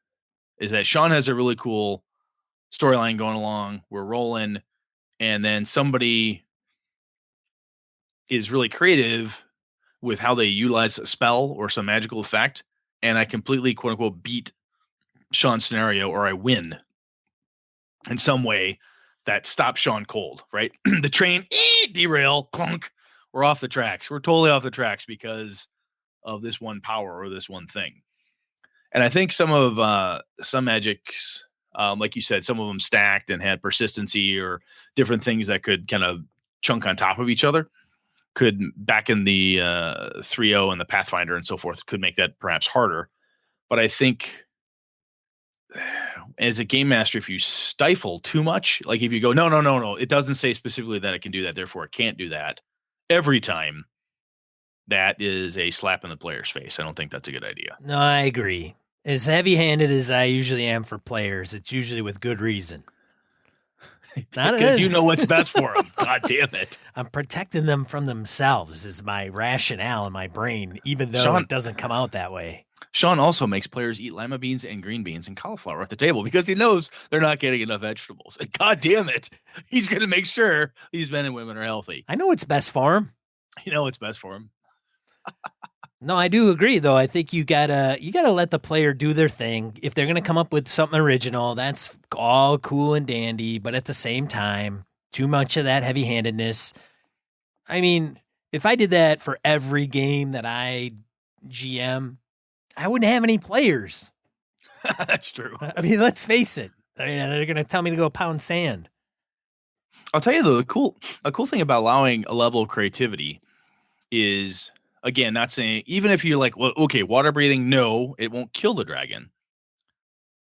is that Sean has a really cool storyline going along. We're rolling, and then somebody is really creative with how they utilize a spell or some magical effect, and I completely, quote unquote, beat Sean's scenario, or I win in some way that stops Sean cold, right? The train derail, clunk, we're off the tracks. We're totally off the tracks because of this one power or this one thing. And I think some magics, like you said, some of them stacked and had persistency or different things that could kind of chunk on top of each other, could, back in the 3.0 and the Pathfinder and so forth, could make that perhaps harder. But I think as a game master, if you stifle too much, like if you go, no, it doesn't say specifically that it can do that, therefore it can't do that every time, that is a slap in the player's face. I don't think that's a good idea. No, I agree. As heavy-handed as I usually am for players, it's usually with good reason. Because you know what's best for them. God damn it. I'm protecting them from themselves is my rationale in my brain, even though it doesn't come out that way. Sean also makes players eat lima beans and green beans and cauliflower at the table because he knows they're not getting enough vegetables. And God damn it, he's going to make sure these men and women are healthy. I know what's best for him. You know what's best for him. No, I do agree, though. I think you gotta let the player do their thing. If they're gonna come up with something original, that's all cool and dandy. But at the same time, too much of that heavy-handedness. I mean, if I did that for every game that I GM, I wouldn't have any players. That's true. I mean, let's face it. I mean, they're gonna tell me to go pound sand. I'll tell you though, a cool thing about allowing a level of creativity is, again, not saying, even if you're like, well, okay, water breathing, no, it won't kill the dragon.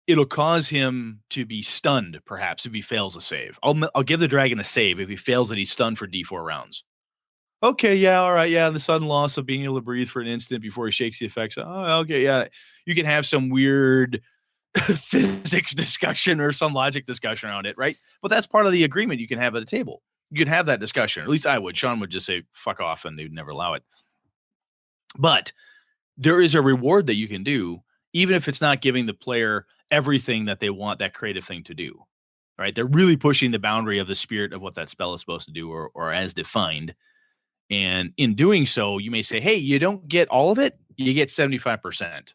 It'll cause him to be stunned, perhaps, if he fails a save. I'll give the dragon a save. If he fails it, he's stunned for D4 rounds. Okay, yeah, all right, yeah, the sudden loss of being able to breathe for an instant before he shakes the effects. Oh, okay, yeah. You can have some weird physics discussion or some logic discussion around it, right? But that's part of the agreement you can have at a table. You can have that discussion. At least I would. Sean would just say, fuck off, and they would never allow it. But there is a reward that you can do, even if it's not giving the player everything that they want that creative thing to do, right? They're really pushing the boundary of the spirit of what that spell is supposed to do, or as defined. And in doing so, you may say, hey, you don't get all of it. You get 75%.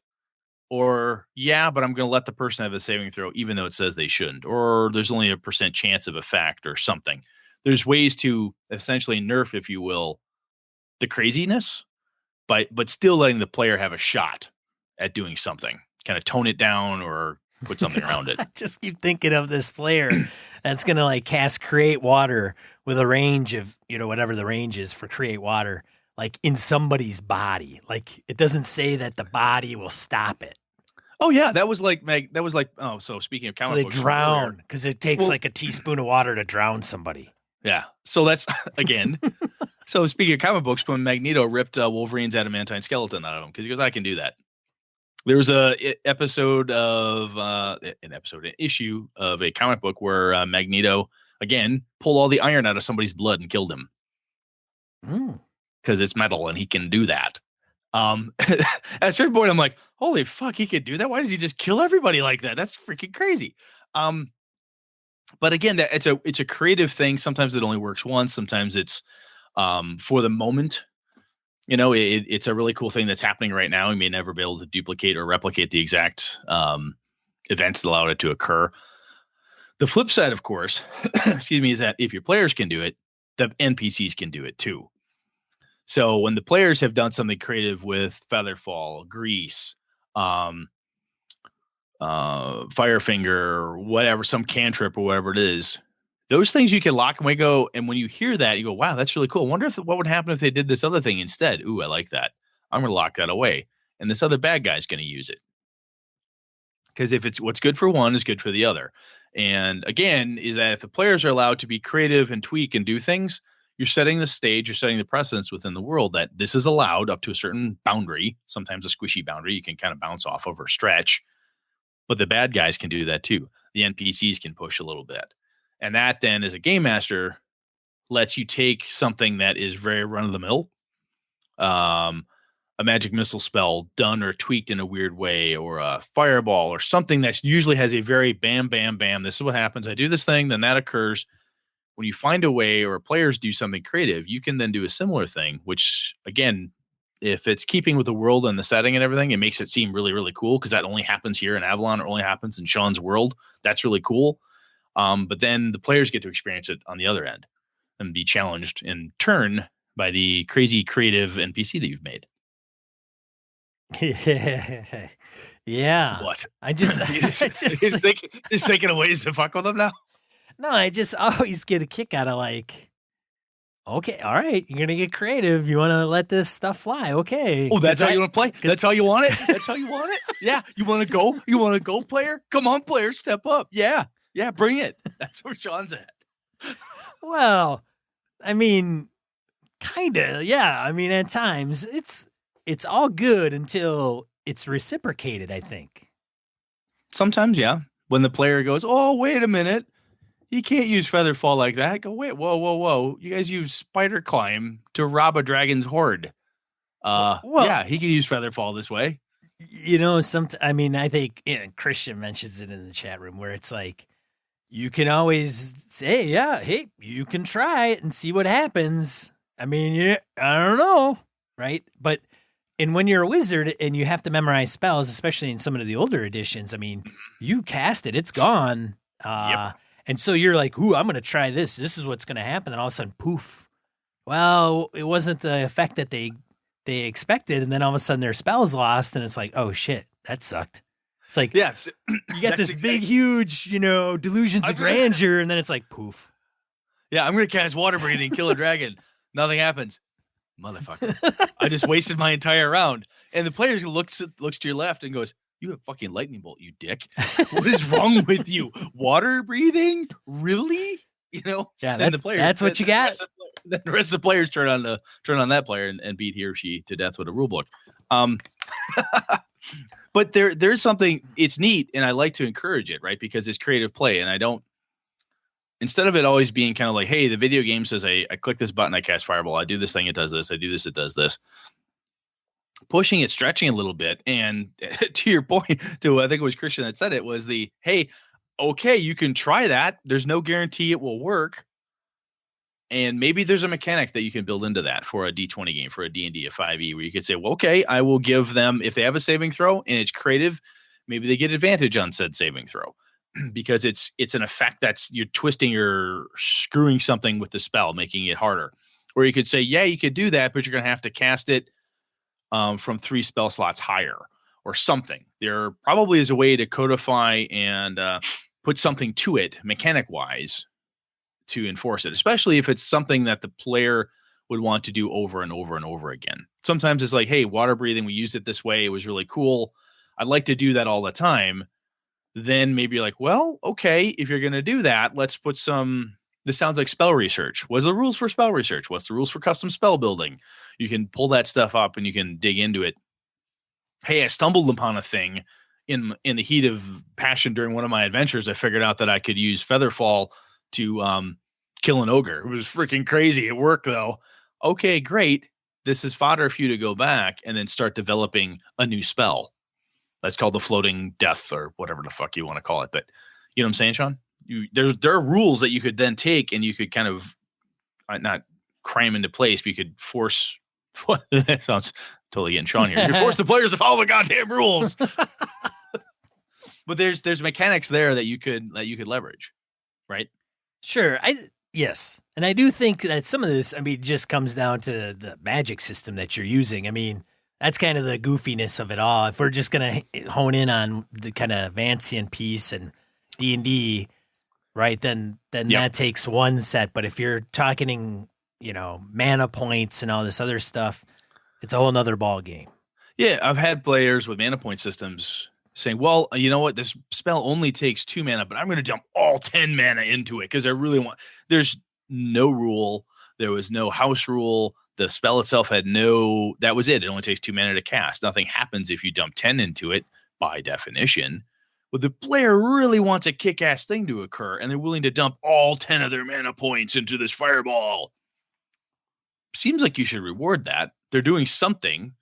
Or, yeah, but I'm going to let the person have a saving throw, even though it says they shouldn't. Or there's only a % chance of effect or something. There's ways to essentially nerf, if you will, the craziness, but still letting the player have a shot at doing something. Kind of tone it down or put something around it. I just keep thinking of this player that's going to like cast Create Water with a range of, whatever the range is for Create Water, like in somebody's body. Like it doesn't say that the body will stop it. Oh yeah, that was like oh, so speaking of comic books, they drown because it takes like a teaspoon of water to drown somebody. Yeah. So that's again. So speaking of comic books, when Magneto ripped Wolverine's adamantine skeleton out of him because he goes, I can do that. There was an issue of a comic book where Magneto again pulled all the iron out of somebody's blood and killed him because it's metal and he can do that. At a certain point, I'm like, holy fuck, he could do that. Why does he just kill everybody like that? That's freaking crazy. But again, it's a creative thing. Sometimes it only works once. Sometimes it's for the moment. It's a really cool thing that's happening right now. We may never be able to duplicate or replicate the exact events that allowed it to occur. The flip side, of course, is that if your players can do it, the NPCs can do it too. So when the players have done something creative with Featherfall, Grease, Firefinger, whatever, some cantrip or whatever it is, those things you can lock and go. And when you hear that, you go, wow, that's really cool. I wonder what would happen if they did this other thing instead. Ooh, I like that. I'm going to lock that away. And this other bad guy's going to use it. Because if it's what's good for one is good for the other. And again, is that if the players are allowed to be creative and tweak and do things, you can you're setting the stage, you're setting the precedence within the world that this is allowed up to a certain boundary, sometimes a squishy boundary you can kind of bounce off of or stretch. But the bad guys can do that too. The NPCs can push a little bit. And that then, as a game master, lets you take something that is very run-of-the-mill, a magic missile spell done or tweaked in a weird way, or a fireball, or something that usually has a very bam, bam, bam. This is what happens. I do this thing, then that occurs. When you find a way, or players do something creative, you can then do a similar thing, which, again, if it's keeping with the world and the setting and everything, it makes it seem really, really cool, because that only happens here in Avalon. It only happens in Sean's world. That's really cool. But then the players get to experience it on the other end and be challenged in turn by the crazy creative NPC that you've made. Yeah. What? I just, just thinking of ways to fuck with them now. No, I just always get a kick out of like, okay, all right, you're gonna get creative. You want to let this stuff fly, okay? Oh, that's how you want to play. That's how you want it. That's how you want it. Yeah, you want to go. You want to go, player. Come on, player, step up. Yeah, bring it. That's where Sean's at. Well, I mean, kind of, yeah. I mean, at times it's all good until it's reciprocated, I think. Sometimes, yeah. When the player goes, oh, wait a minute. You can't use Featherfall like that. Go, wait, whoa. You guys use Spider Climb to rob a dragon's hoard. Yeah, he can use Featherfall this way. You know, I think Christian mentions it in the chat room where it's like, you can always say, yeah, hey, you can try it and see what happens. I mean, I don't know, right? But when you're a wizard and you have to memorize spells, especially in some of the older editions, I mean, you cast it, it's gone. Yep. And so you're like, ooh, I'm going to try this. This is what's going to happen. And all of a sudden, poof. Well, it wasn't the effect that they expected. And then all of a sudden their spell's lost. And it's like, oh, shit, that sucked. It's like, you got this big, huge, delusions of grandeur. And then it's like, poof. Yeah, I'm going to cast water breathing, kill a dragon. Nothing happens. Motherfucker. I just wasted my entire round. And the player looks to your left and goes, you have fucking lightning bolt, you dick. What is wrong with you? Water breathing? Really? Yeah, that's what you got. Then the rest of the players turn on that player and beat he or she to death with a rule book. But there's something, it's neat, and I like to encourage it, right? Because it's creative play, and I don't, instead of it always being kind of like, hey, the video game says I click this button, I cast Fireball, I do this thing, it does this, I do this, it does this. Pushing it, stretching a little bit. And to your point, I think it was Christian that said it, was hey, okay, you can try that. There's no guarantee it will work. And maybe there's a mechanic that you can build into that for a D20 game, for a D&D, a 5e, where you could say, well, okay, I will give them, if they have a saving throw and it's creative, maybe they get advantage on said saving throw. Because it's an effect that's, you're twisting or screwing something with the spell, making it harder. Or you could say, yeah, you could do that, but you're going to have to cast it from 3 spell slots higher or something. There probably is a way to codify and put something to it mechanic wise to enforce it, especially if it's something that the player would want to do over and over and over again. Sometimes it's like, hey, water breathing, we used it this way. It was really cool. I'd like to do that all the time. Then maybe you're like, well, okay, if you're going to do that, let's put this sounds like spell research. What's the rules for spell research? What's the rules for custom spell building? You can pull that stuff up and you can dig into it. Hey, I stumbled upon a thing in the heat of passion during one of my adventures. I figured out that I could use Featherfall to kill an ogre. It was freaking crazy. It worked though. Okay, great. This is fodder for you to go back and then start developing a new spell. That's called the floating death or whatever the fuck you want to call it. But you know what I'm saying, Sean? There are rules that you could then take and you could kind of not cram into place, but you could force. That sounds totally getting Sean here. You force the players to follow the goddamn rules. But there's mechanics there that you could leverage, right? Sure. Yes. And I do think that some of this, just comes down to the magic system that you're using. That's kind of the goofiness of it all. If we're just going to hone in on the kind of Vancian piece and D&D, right, then that takes one set. But if you're talking, mana points and all this other stuff, it's a whole nother ball game. Yeah, I've had players with mana point systems saying, well, you know what, this spell only takes 2 mana, but I'm going to dump all 10 mana into it because I really want. There's no rule. There was no house rule. The spell itself had no, that was it. It only takes 2 mana to cast. Nothing happens if you dump 10 into it by definition. But the player really wants a kick-ass thing to occur, and they're willing to dump all 10 of their mana points into this fireball. Seems like you should reward that. They're doing something,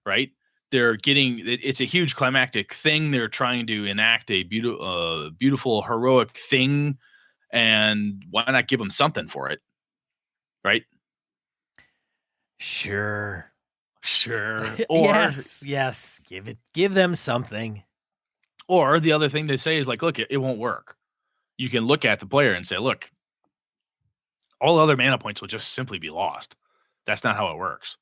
right? They're getting, it's a huge climactic thing. They're trying to enact a beautiful, heroic thing. And why not give them something for it? Right? Sure. Or yes. Give them something. Or the other thing they say is like, look, it won't work. You can look at the player and say, look, all other mana points will just simply be lost. That's not how it works.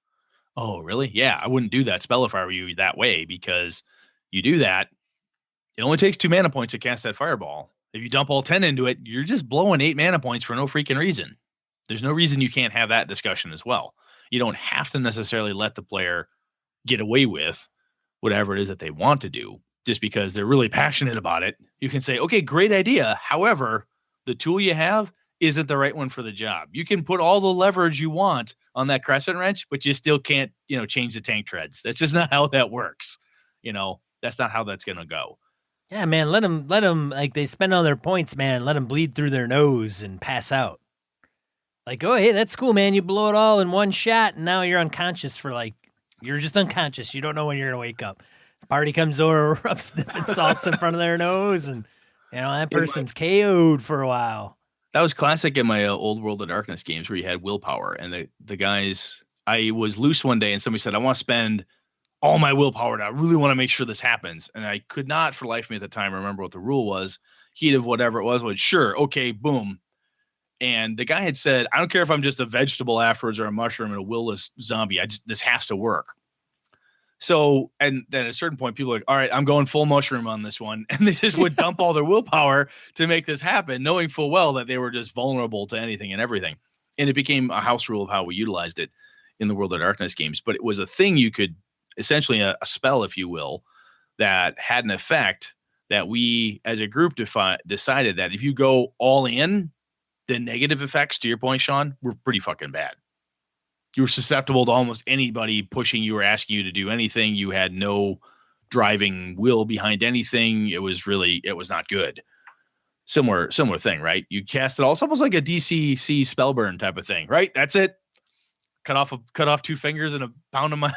Oh, really? Yeah, I wouldn't do that spell if I were you that way, because you do that, it only takes 2 mana points to cast that fireball. If you dump all 10 into it, you're just blowing 8 mana points for no freaking reason. There's no reason you can't have that discussion as well. You don't have to necessarily let the player get away with whatever it is that they want to do just because they're really passionate about it. You can say, okay, great idea. However, the tool you have isn't the right one for the job. You can put all the leverage you want on that crescent wrench, but you still can't, change the tank treads. That's just not how that works. That's not how that's going to go. Yeah, man, let them, like, they spend all their points, man. Let them bleed through their nose and pass out. Like, oh, hey, that's cool, man. You blow it all in one shot, and now you're unconscious you're just unconscious. You don't know when you're going to wake up. The party comes over, rubs sniffing salts in front of their nose, and, that person's KO'd for a while. That was classic in my old World of Darkness games where you had willpower. And the guys, I was loose one day, and somebody said, I want to spend all my willpower. I really want to make sure this happens. And I could not for life of me at the time remember what the rule was. Heat of whatever it was, sure, okay, boom. And the guy had said, I don't care if I'm just a vegetable afterwards or a mushroom and a willless zombie. This has to work. So, and then at a certain point, people are like, all right, I'm going full mushroom on this one. And they just would dump all their willpower to make this happen, knowing full well that they were just vulnerable to anything and everything. And it became a house rule of how we utilized it in the World of Darkness games. But it was a thing you could, essentially a spell, if you will, that had an effect that we as a group decided that if you go all in, the negative effects, to your point, Sean, were pretty fucking bad. You were susceptible to almost anybody pushing you or asking you to do anything. You had no driving will behind anything. It was not good. Similar thing, right? You cast it all. It's almost like a DCC spellburn type of thing, right? That's it. Cut off 2 fingers and a pound of my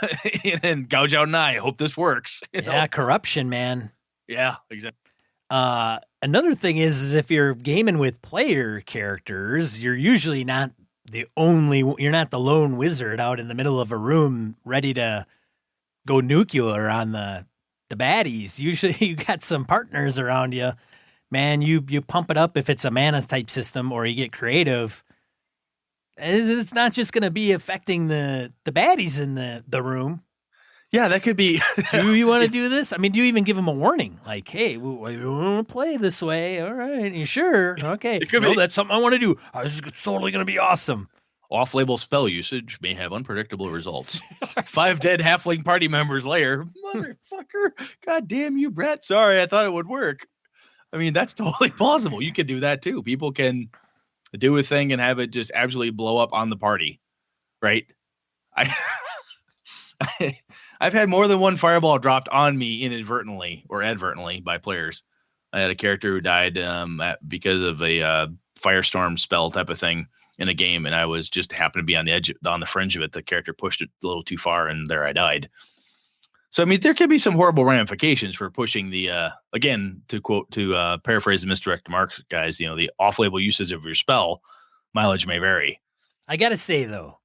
and gouge out an eye. I hope this works. Yeah, corruption, man. Yeah, exactly. Another thing is if you're gaming with player characters, you're usually not you're not the lone wizard out in the middle of a room ready to go nuclear on the baddies. Usually you got some partners around you, man. You pump it up if it's a mana type system, or you get creative. It's not just going to be affecting the baddies in the room. Yeah, that could be. Do you want to do this? I mean, do you even give them a warning? Like, hey, we want to play this way. All right. You sure? Okay. That's something I want to do. This is totally going to be awesome. Off-label spell usage may have unpredictable results. 5 dead halfling party members later. Motherfucker. God damn you, Brett. Sorry, I thought it would work. I mean, that's totally plausible. You can do that too. People can do a thing and have it just absolutely blow up on the party. Right? I've had more than one fireball dropped on me inadvertently or advertently by players. I had a character who died because of a firestorm spell type of thing in a game, and I was just happened to be on the fringe of it. The character pushed it a little too far, and there I died. So I mean, there could be some horrible ramifications for pushing the again to paraphrase the misdirect marks, guys. The off-label usage of your spell mileage may vary. I gotta say though,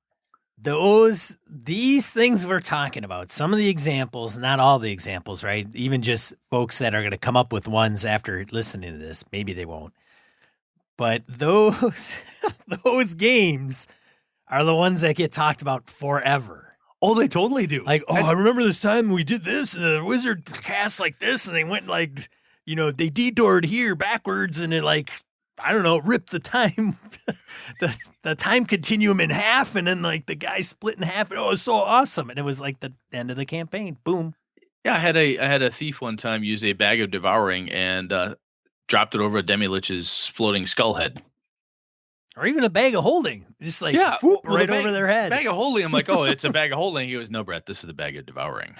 these things we're talking about, some of the examples, not all the examples, right? Even just folks that are going to come up with ones after listening to this, maybe they won't. But those games are the ones that get talked about forever. Oh, they totally do. Like, I remember this time we did this, and the wizard cast like this, and they went like, they detoured here backwards, and it I don't know, ripped the time, the time continuum in half, and then the guy split in half. And, it was so awesome, and it was like the end of the campaign. Boom. Yeah, I had a thief one time use a bag of devouring and dropped it over a demi-lich's floating skull head. Or even a bag of holding, just like whoop, right over their head. Bag of holding. I'm like, oh, it's a bag of holding. He goes, no, Brett, this is the bag of devouring.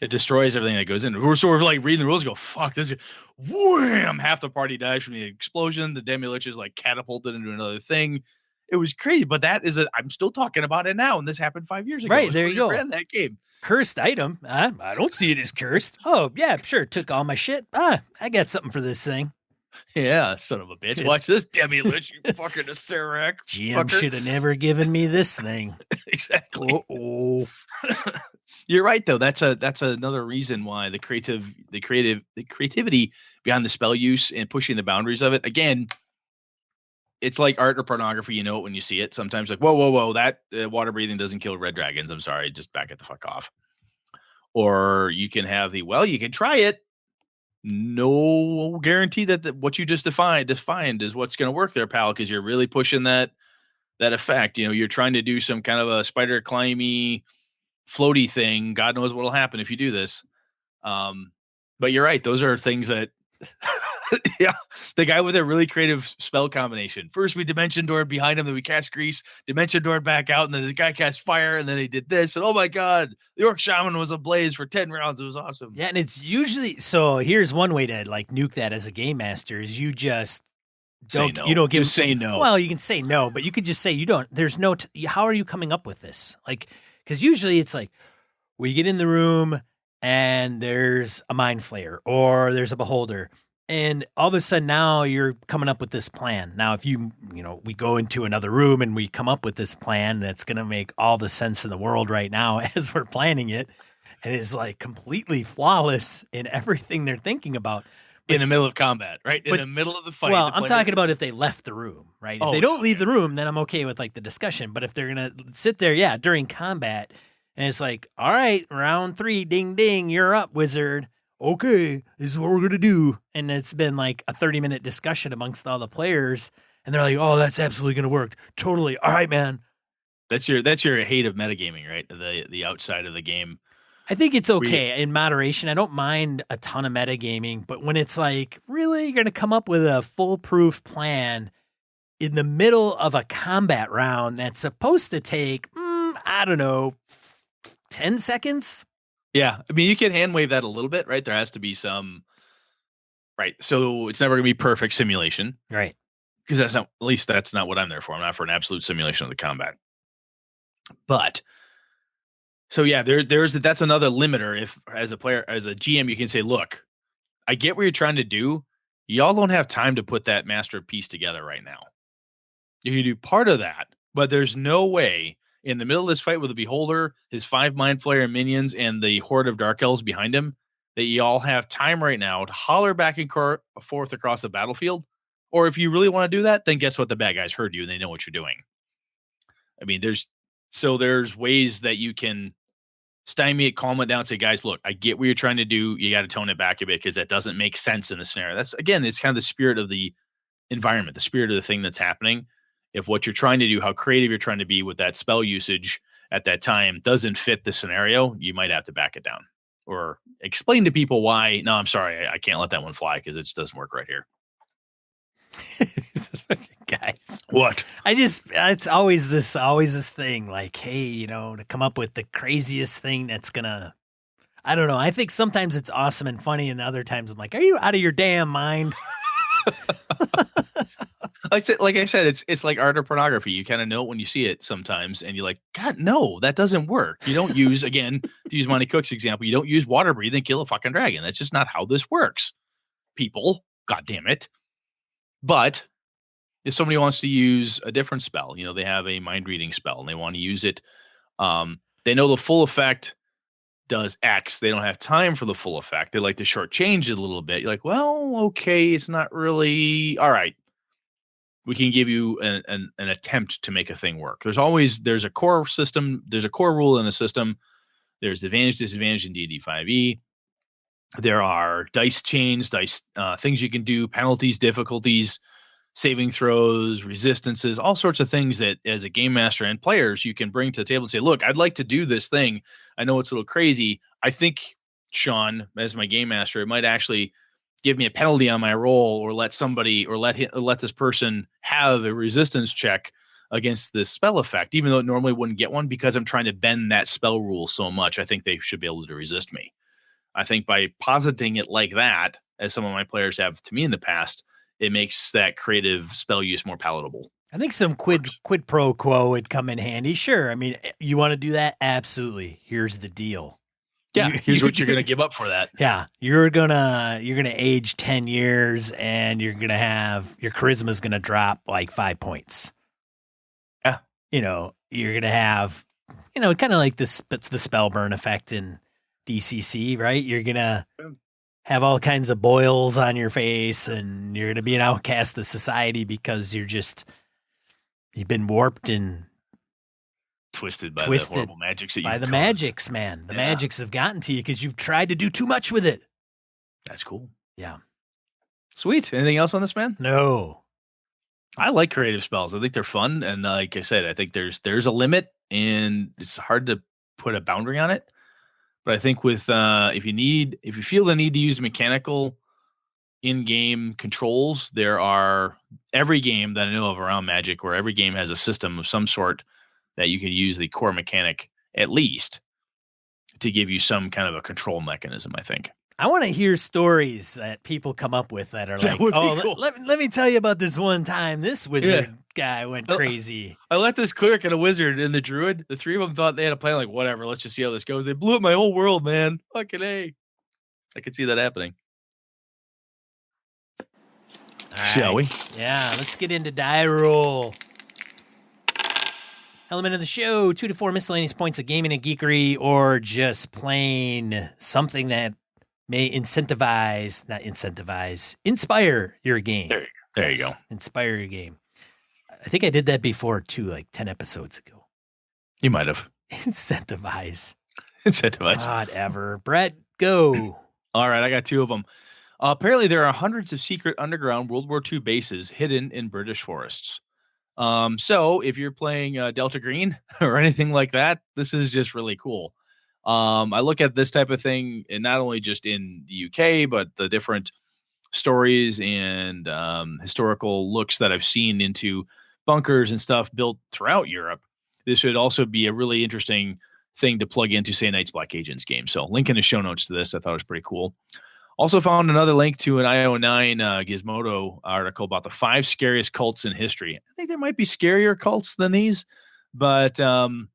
It destroys everything that goes in. We're like reading the rules. Go, fuck this. Wham! Half the party dies from the explosion. The Demi-Lich is like catapulted into another thing. It was crazy, but I'm still talking about it now, and this happened 5 years ago. Right, there you go. Ran that game. Cursed item. I don't see it as cursed. Oh, yeah, sure. Took all my shit. I got something for this thing. Yeah, son of a bitch. Watch this, Demi-Lich, you fucking Serac. GM should have never given me this thing. Exactly. Oh. You're right, though. That's another reason why the creativity behind the spell use and pushing the boundaries of it. Again, it's like art or pornography. You know it when you see it. Sometimes like, whoa, that water breathing doesn't kill red dragons. I'm sorry, just back it the fuck off. Or you can have you can try it. No guarantee that what you just defined is what's going to work there, pal, because you're really pushing that effect. You know, you're trying to do some kind of a spider climby, floaty thing. God knows what will happen if you do this. But you're right. Those are things that, yeah, the guy with a really creative spell combination. First, we dimension door behind him, then we cast grease, dimension door back out, and then the guy cast fire, and then he did this. And oh my God, the Orc Shaman was ablaze for 10 rounds. It was awesome. Yeah, and it's usually so. Here's one way to like nuke that as a game master: is you just don't say no. You don't give just say no. Well, you can say no, but you could just say you don't. There's no. How are you coming up with this? Like, because usually it's like we get in the room and there's a mind flayer or there's a beholder. And all of a sudden now you're coming up with this plan. Now, if we go into another room and we come up with this plan that's going to make all the sense in the world right now as we're planning it, and it's like completely flawless in everything they're thinking about. But, in the middle of combat, right? In the middle of the fight. Well, I'm talking about if they left the room, right? If they don't leave the room, then I'm okay with like the discussion. But if they're going to sit there, during combat, and it's like, all right, round 3, ding, ding, you're up, wizard. Okay, this is what we're going to do. And it's been like a 30-minute discussion amongst all the players. And they're like, oh, that's absolutely going to work. Totally. All right, man. That's your hate of metagaming, right? The outside of the game. I think it's okay in moderation. I don't mind a ton of metagaming. But when it's like, really, you're going to come up with a foolproof plan in the middle of a combat round that's supposed to take, I don't know, 10 seconds? Yeah, I mean, you can hand wave that a little bit, right? There has to be some, right? So it's never going to be perfect simulation, right? Because that's not what I'm there for. I'm not for an absolute simulation of the combat. But so yeah, that's another limiter. If as a player, as a GM, you can say, look, I get what you're trying to do. Y'all don't have time to put that masterpiece together right now. You can do part of that, but there's no way. In the middle of this fight with the Beholder, his 5 Mind Flayer minions, and the Horde of Dark Elves behind him, that you all have time right now to holler back and forth across the battlefield. Or if you really want to do that, then guess what? The bad guys heard you and they know what you're doing. I mean, there's ways that you can stymie it, calm it down, say, guys, look, I get what you're trying to do. You got to tone it back a bit because that doesn't make sense in the scenario. That's, again, it's kind of the spirit of the environment, the spirit of the thing that's happening. If what you're trying to do, how creative you're trying to be with that spell usage at that time doesn't fit the scenario, you might have to back it down or explain to people why. No, I'm sorry, I can't let that one fly because it just doesn't work right here. Guys, what? It's always this thing like, hey, to come up with the craziest thing that's gonna, I don't know. I think sometimes it's awesome and funny, and other times I'm like, are you out of your damn mind? Like I said, it's like art or pornography. You kind of know it when you see it sometimes, and you're like, God, no, that doesn't work. You don't use, again, to use Monty Cook's example, you don't use water breathe and kill a fucking dragon. That's just not how this works. People, God damn it. But if somebody wants to use a different spell, they have a mind reading spell and they want to use it. They know the full effect does X. They don't have time for the full effect. They like to shortchange it a little bit. You're like, well, okay, it's not really all right. We can give you an attempt to make a thing work. There's a core system. There's a core rule in a system. There's advantage, disadvantage in D&D 5e. There are dice chains, things you can do, penalties, difficulties, saving throws, resistances, all sorts of things that as a game master and players, you can bring to the table and say, look, I'd like to do this thing. I know it's a little crazy. I think, Sean, as my game master, it might actually give me a penalty on my roll, or let this person have a resistance check against this spell effect, even though it normally wouldn't get one, because I'm trying to bend that spell rule so much. I think they should be able to resist me. I think by positing it like that, as some of my players have to me in the past, it makes that creative spell use more palatable. I think some quid pro quo would come in handy. Sure. I mean, you want to do that? Absolutely. Here's the deal. Yeah, here's what you're going to give up for that. Yeah, you're gonna age 10 years, and you're gonna have your charisma is gonna drop like 5 points. Yeah, you're gonna have, kind of like this. It's the spell burn effect in DCC, right? You're gonna have all kinds of boils on your face, and you're gonna be an outcast of society because you've been warped and twisted by the horrible magics that by the magics, man. The magics have gotten to you because you've tried to do too much with it. That's cool. Yeah. Sweet. Anything else on this, man? No. I like creative spells. I think they're fun, and like I said, I think there's a limit, and it's hard to put a boundary on it. But I think with if you feel the need to use mechanical in-game controls, there are every game that I know of around Magic, where every game has a system of some sort that you can use the core mechanic at least to give you some kind of a control mechanism, I think. I want to hear stories that people come up with that are like, cool. let me tell you about this one time this wizard guy went crazy. I let this cleric and a wizard and the druid, the three of them thought they had a plan, like, whatever, let's just see how this goes. They blew up my whole world, man. Fucking A. I could see that happening. Shall we? Yeah, let's get into die roll. Element of the show, 2 to 4 miscellaneous points of gaming and geekery, or just plain something that may inspire your game. There you go. Inspire your game. I think I did that before too, like 10 episodes ago. You might have. Incentivize. Whatever. Brett, go. All right, I got 2 of them. Apparently, there are hundreds of secret underground World War II bases hidden in British forests. So if you're playing Delta Green or anything like that, this is just really cool. I look at this type of thing, and not only just in the UK, but the different stories and historical looks that I've seen into bunkers and stuff built throughout Europe. This would also be a really interesting thing to plug into, say, Night's Black Agents game. So link in the show notes to this. I thought it was pretty cool. Also found another link to an IO9 Gizmodo article about the 5 scariest cults in history. I think there might be scarier cults than these, but kind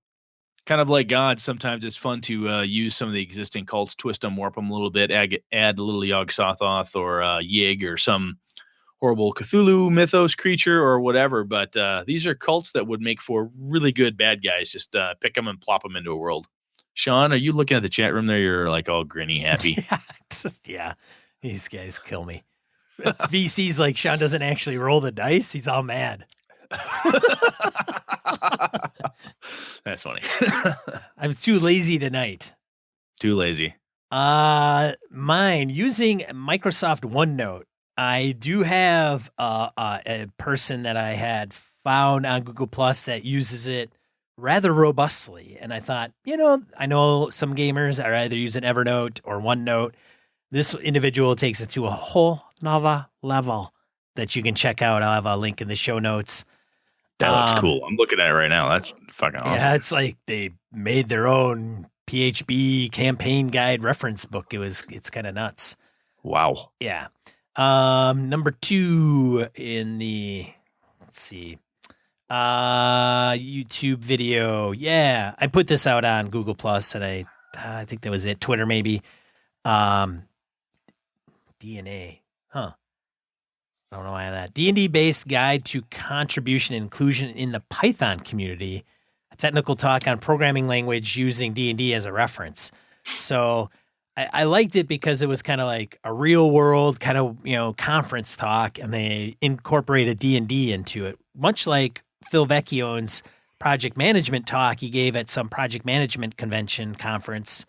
of like God, sometimes it's fun to use some of the existing cults, twist them, warp them a little bit, add a little Yog-Sothoth or Yig or some horrible Cthulhu mythos creature or whatever. But these are cults that would make for really good bad guys. Just pick them and plop them into a world. Sean, are you looking at the chat room there? You're like all grinny happy. Yeah, these guys kill me. VC's like, Sean doesn't actually roll the dice. He's all mad. That's funny. I'm too lazy tonight. Too lazy. Mine, using Microsoft OneNote. I do have a person that I had found on Google Plus that uses it rather robustly. And I thought, I know some gamers are either using Evernote or OneNote. This individual takes it to a whole nother level that you can check out. I'll have a link in the show notes. That looks cool. I'm looking at it right now. That's fucking awesome. Yeah, it's like they made their own PHB campaign guide reference book. It's kind of nuts. Wow. Yeah. Number 2 in the, let's see, YouTube video. Yeah, I put this out on Google Plus, and I think that was it. Twitter maybe. DNA, huh? I don't know why that. D&D based guide to contribution and inclusion in the Python community. A technical talk on programming language using D&D as a reference. So I liked it because it was kind of like a real world kind of conference talk, and they incorporated D&D into it, much like Phil Vecchione's project management talk he gave at some project management convention conference,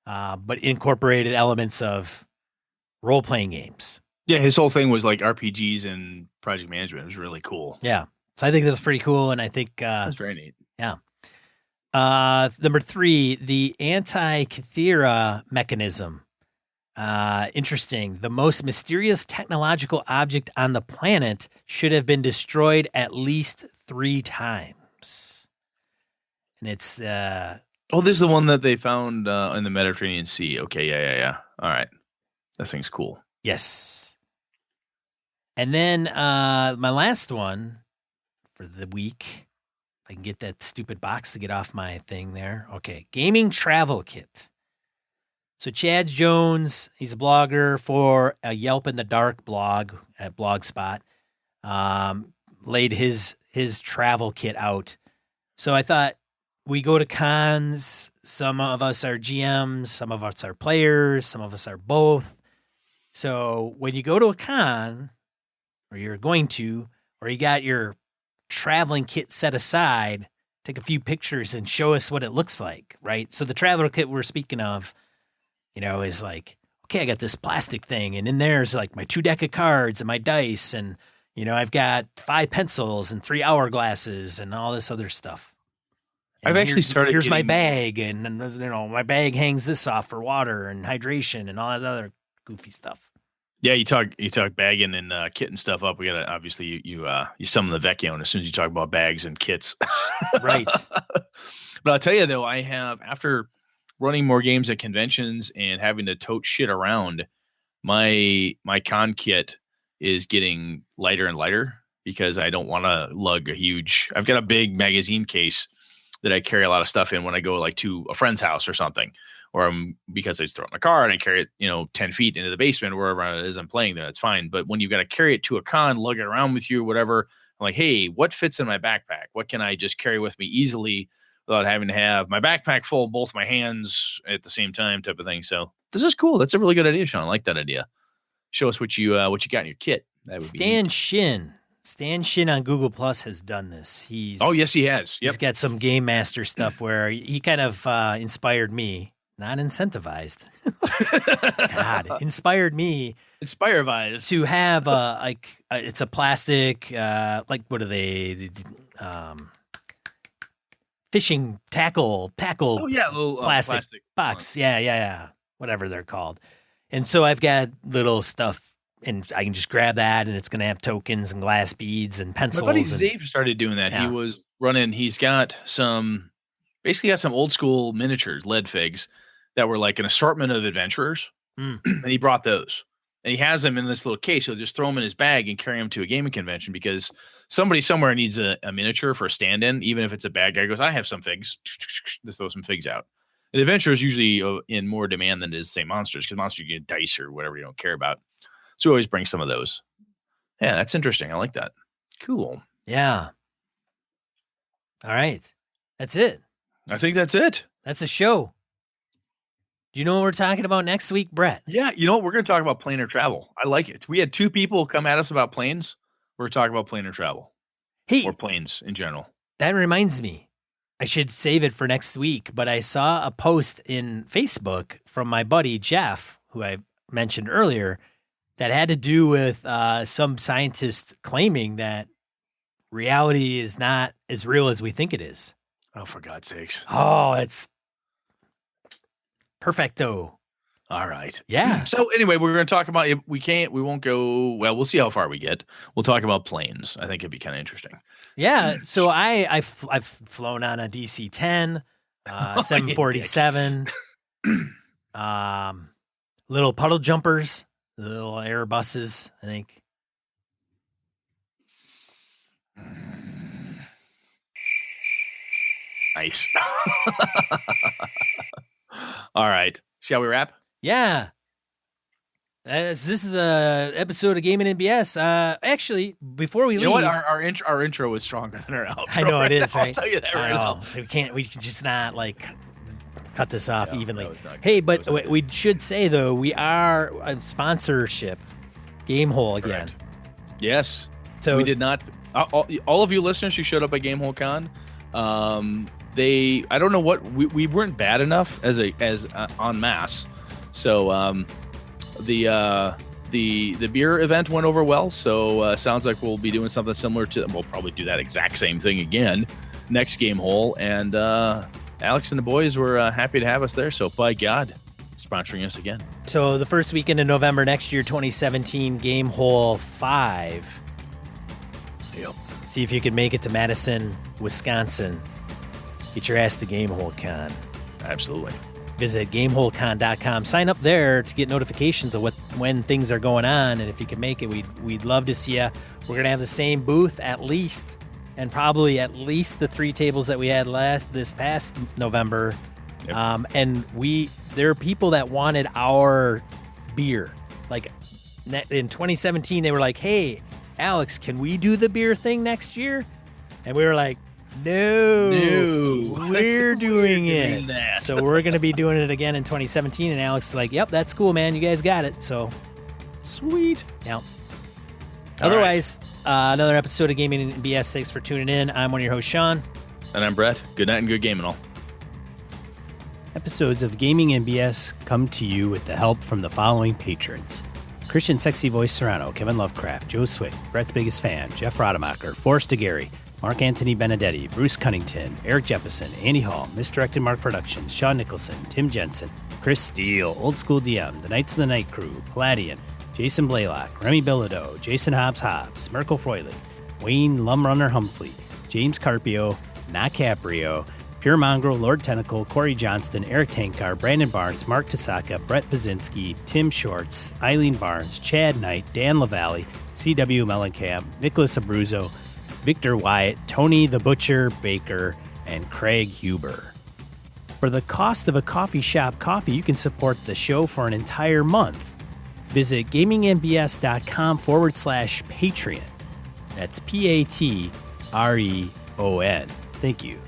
but incorporated elements of role-playing games. Yeah, his whole thing was like RPGs and project management. It was really cool. Yeah. So I think that's pretty cool, and I think that's very neat. Yeah. Number 3, the anti-Cathera mechanism. Interesting. The most mysterious technological object on the planet should have been destroyed at least 3 times. And it's Oh, this is the one that they found in the Mediterranean Sea. Okay, yeah. All right. That thing's cool. yes. And then my last one for the week. If I can get that stupid box to get off my thing there. Okay, gaming travel kit. So Chad Jones, he's a blogger for a Yelp in the Dark blog at Blogspot. Laid his travel kit out. So I thought we go to cons. Some of us are GMs, some of us are players, some of us are both. So when you go to a con, or you're going to, or you got your traveling kit set aside, take a few pictures and show us what it looks like, right? So the traveler kit we're speaking of, is like, okay, I got this plastic thing, and in there's like my 2 deck of cards and my dice, and I've got 5 pencils and 3 hourglasses and all this other stuff. And I've actually started. Here's my bag, and my bag hangs this off for water and hydration and all that other goofy stuff. Yeah, you talk bagging and kit and stuff up. We gotta obviously you summon the Vecchione as soon as you talk about bags and kits, right? But I'll tell you though, I have, after running more games at conventions and having to tote shit around, my con kit is getting lighter and lighter because I don't want to lug a huge. I've got a big magazine case that I carry a lot of stuff in when I go like to a friend's house or something, or because I just throw it in my car and I carry it, 10 feet into the basement, wherever it is I'm playing there, that's fine. But when you've got to carry it to a con, lug it around with you or whatever, I'm like, hey, what fits in my backpack? What can I just carry with me easily without having to have my backpack full of both my hands at the same time, type of thing. So this is cool. That's a really good idea, Sean. I like that idea. Show us what you got in your kit. That would Stan Shin. Stan Shin on Google Plus has done this. Yes, he has. Yep. He's got some Game Master stuff where he kind of inspired me, not incentivized. God, inspired me. Inspired to have it's a plastic, what are they? Fishing tackle. Oh yeah, little plastic box. Yeah. Whatever they're called. And so I've got little stuff, and I can just grab that, and it's going to have tokens and glass beads and pencils. My buddy Dave started doing that. Yeah. He was running. He's got some old school miniatures, lead figs, that were like an assortment of adventurers, and he brought those. And he has them in this little case. He'll just throw them in his bag and carry them to a gaming convention because somebody somewhere needs a miniature for a stand-in, even if it's a bad guy. Goes, I have some figs. Just throw some figs out. And adventure is usually in more demand than it is, say, monsters, because monsters you get dice or whatever you don't care about. So we always bring some of those. Yeah, that's interesting. I like that. Cool. Yeah. All right. That's it. I think that's it. That's a show. Do you know what we're talking about next week, Brett? Yeah, we're going to talk about planar travel. I like it. We had 2 people come at us about planes. We're talking about planar travel. Hey, or planes in general. That reminds me. I should save it for next week, but I saw a post in Facebook from my buddy Jeff, who I mentioned earlier, that had to do with some scientist claiming that reality is not as real as we think it is. Oh, for God's sakes. Oh, it's perfecto. All right. Yeah. So anyway, we're going to talk about, we won't go, well, we'll see how far we get. We'll talk about planes. I think it'd be kind of interesting. Yeah. So I've flown on a DC-10, 747, little puddle jumpers, little Airbuses, I think. Nice. All right. Shall we wrap? Yeah. This is a episode of Gaming NBS. Actually, before we leave, you know what? Our intro was stronger than our outro. I know it is, right? I'll tell you that right now. We can just not cut this off evenly. Hey, but we should say though, we are a sponsorship, Gamehole again. Correct. Yes. So we did not. All of you listeners who showed up at Gamehole Con, I don't know what we weren't bad enough as en masse. So the beer event went over well. So sounds like we'll be doing something similar to. We'll probably do that exact same thing again next Gamehole. And Alex and the boys were happy to have us there. So by God, sponsoring us again. So the first weekend in November next year, 2017, Game Hole 5. Yep. See if you can make it to Madison, Wisconsin. Get your ass to Game Hole Con. Absolutely. Visit GameholeCon.com. Sign up there to get notifications of when things are going on. And if you can make it, we'd love to see you. We're going to have the same booth at least, and probably at least the 3 tables that we had this past November. Yep. And there are people that wanted our beer. Like in 2017, they were like, "Hey, Alex, can we do the beer thing next year?" And we were like, No, we're doing it. So we're going to be doing it again in 2017. And Alex is like, "Yep, that's cool, man. You guys got it." So sweet. Yeah. Otherwise, another episode of Gaming and BS. Thanks for tuning in. I'm one of your hosts, Sean. And I'm Brett. Good night and good game and all. Episodes of Gaming and BS come to you with the help from the following patrons: Christian Sexy Voice Serrano, Kevin Lovecraft, Joe Swick, Brett's Biggest Fan, Jeff Rademacher, Forrest DeGarry, Mark Anthony Benedetti, Bruce Cunnington, Eric Jeppesen, Andy Hall, Misdirected Mark Productions, Sean Nicholson, Tim Jensen, Chris Steele, Old School DM, The Knights of the Night Crew, Palladian, Jason Blaylock, Remy Bilodeau, Jason Hobbs, Merkel Froilich, Wayne Lumrunner Humphrey, James Carpio, Not Caprio, Pure Mongrel, Lord Tentacle, Corey Johnston, Eric Tankar, Brandon Barnes, Mark Tasaka, Brett Pazinski, Tim Shorts, Eileen Barnes, Chad Knight, Dan LaValle, C.W. Mellencamp, Nicholas Abruzzo, Victor Wyatt, Tony the Butcher Baker, and Craig Huber. For the cost of a coffee shop coffee, you can support the show for an entire month. Visit gamingandbs.com/Patreon. That's Patreon. Thank you.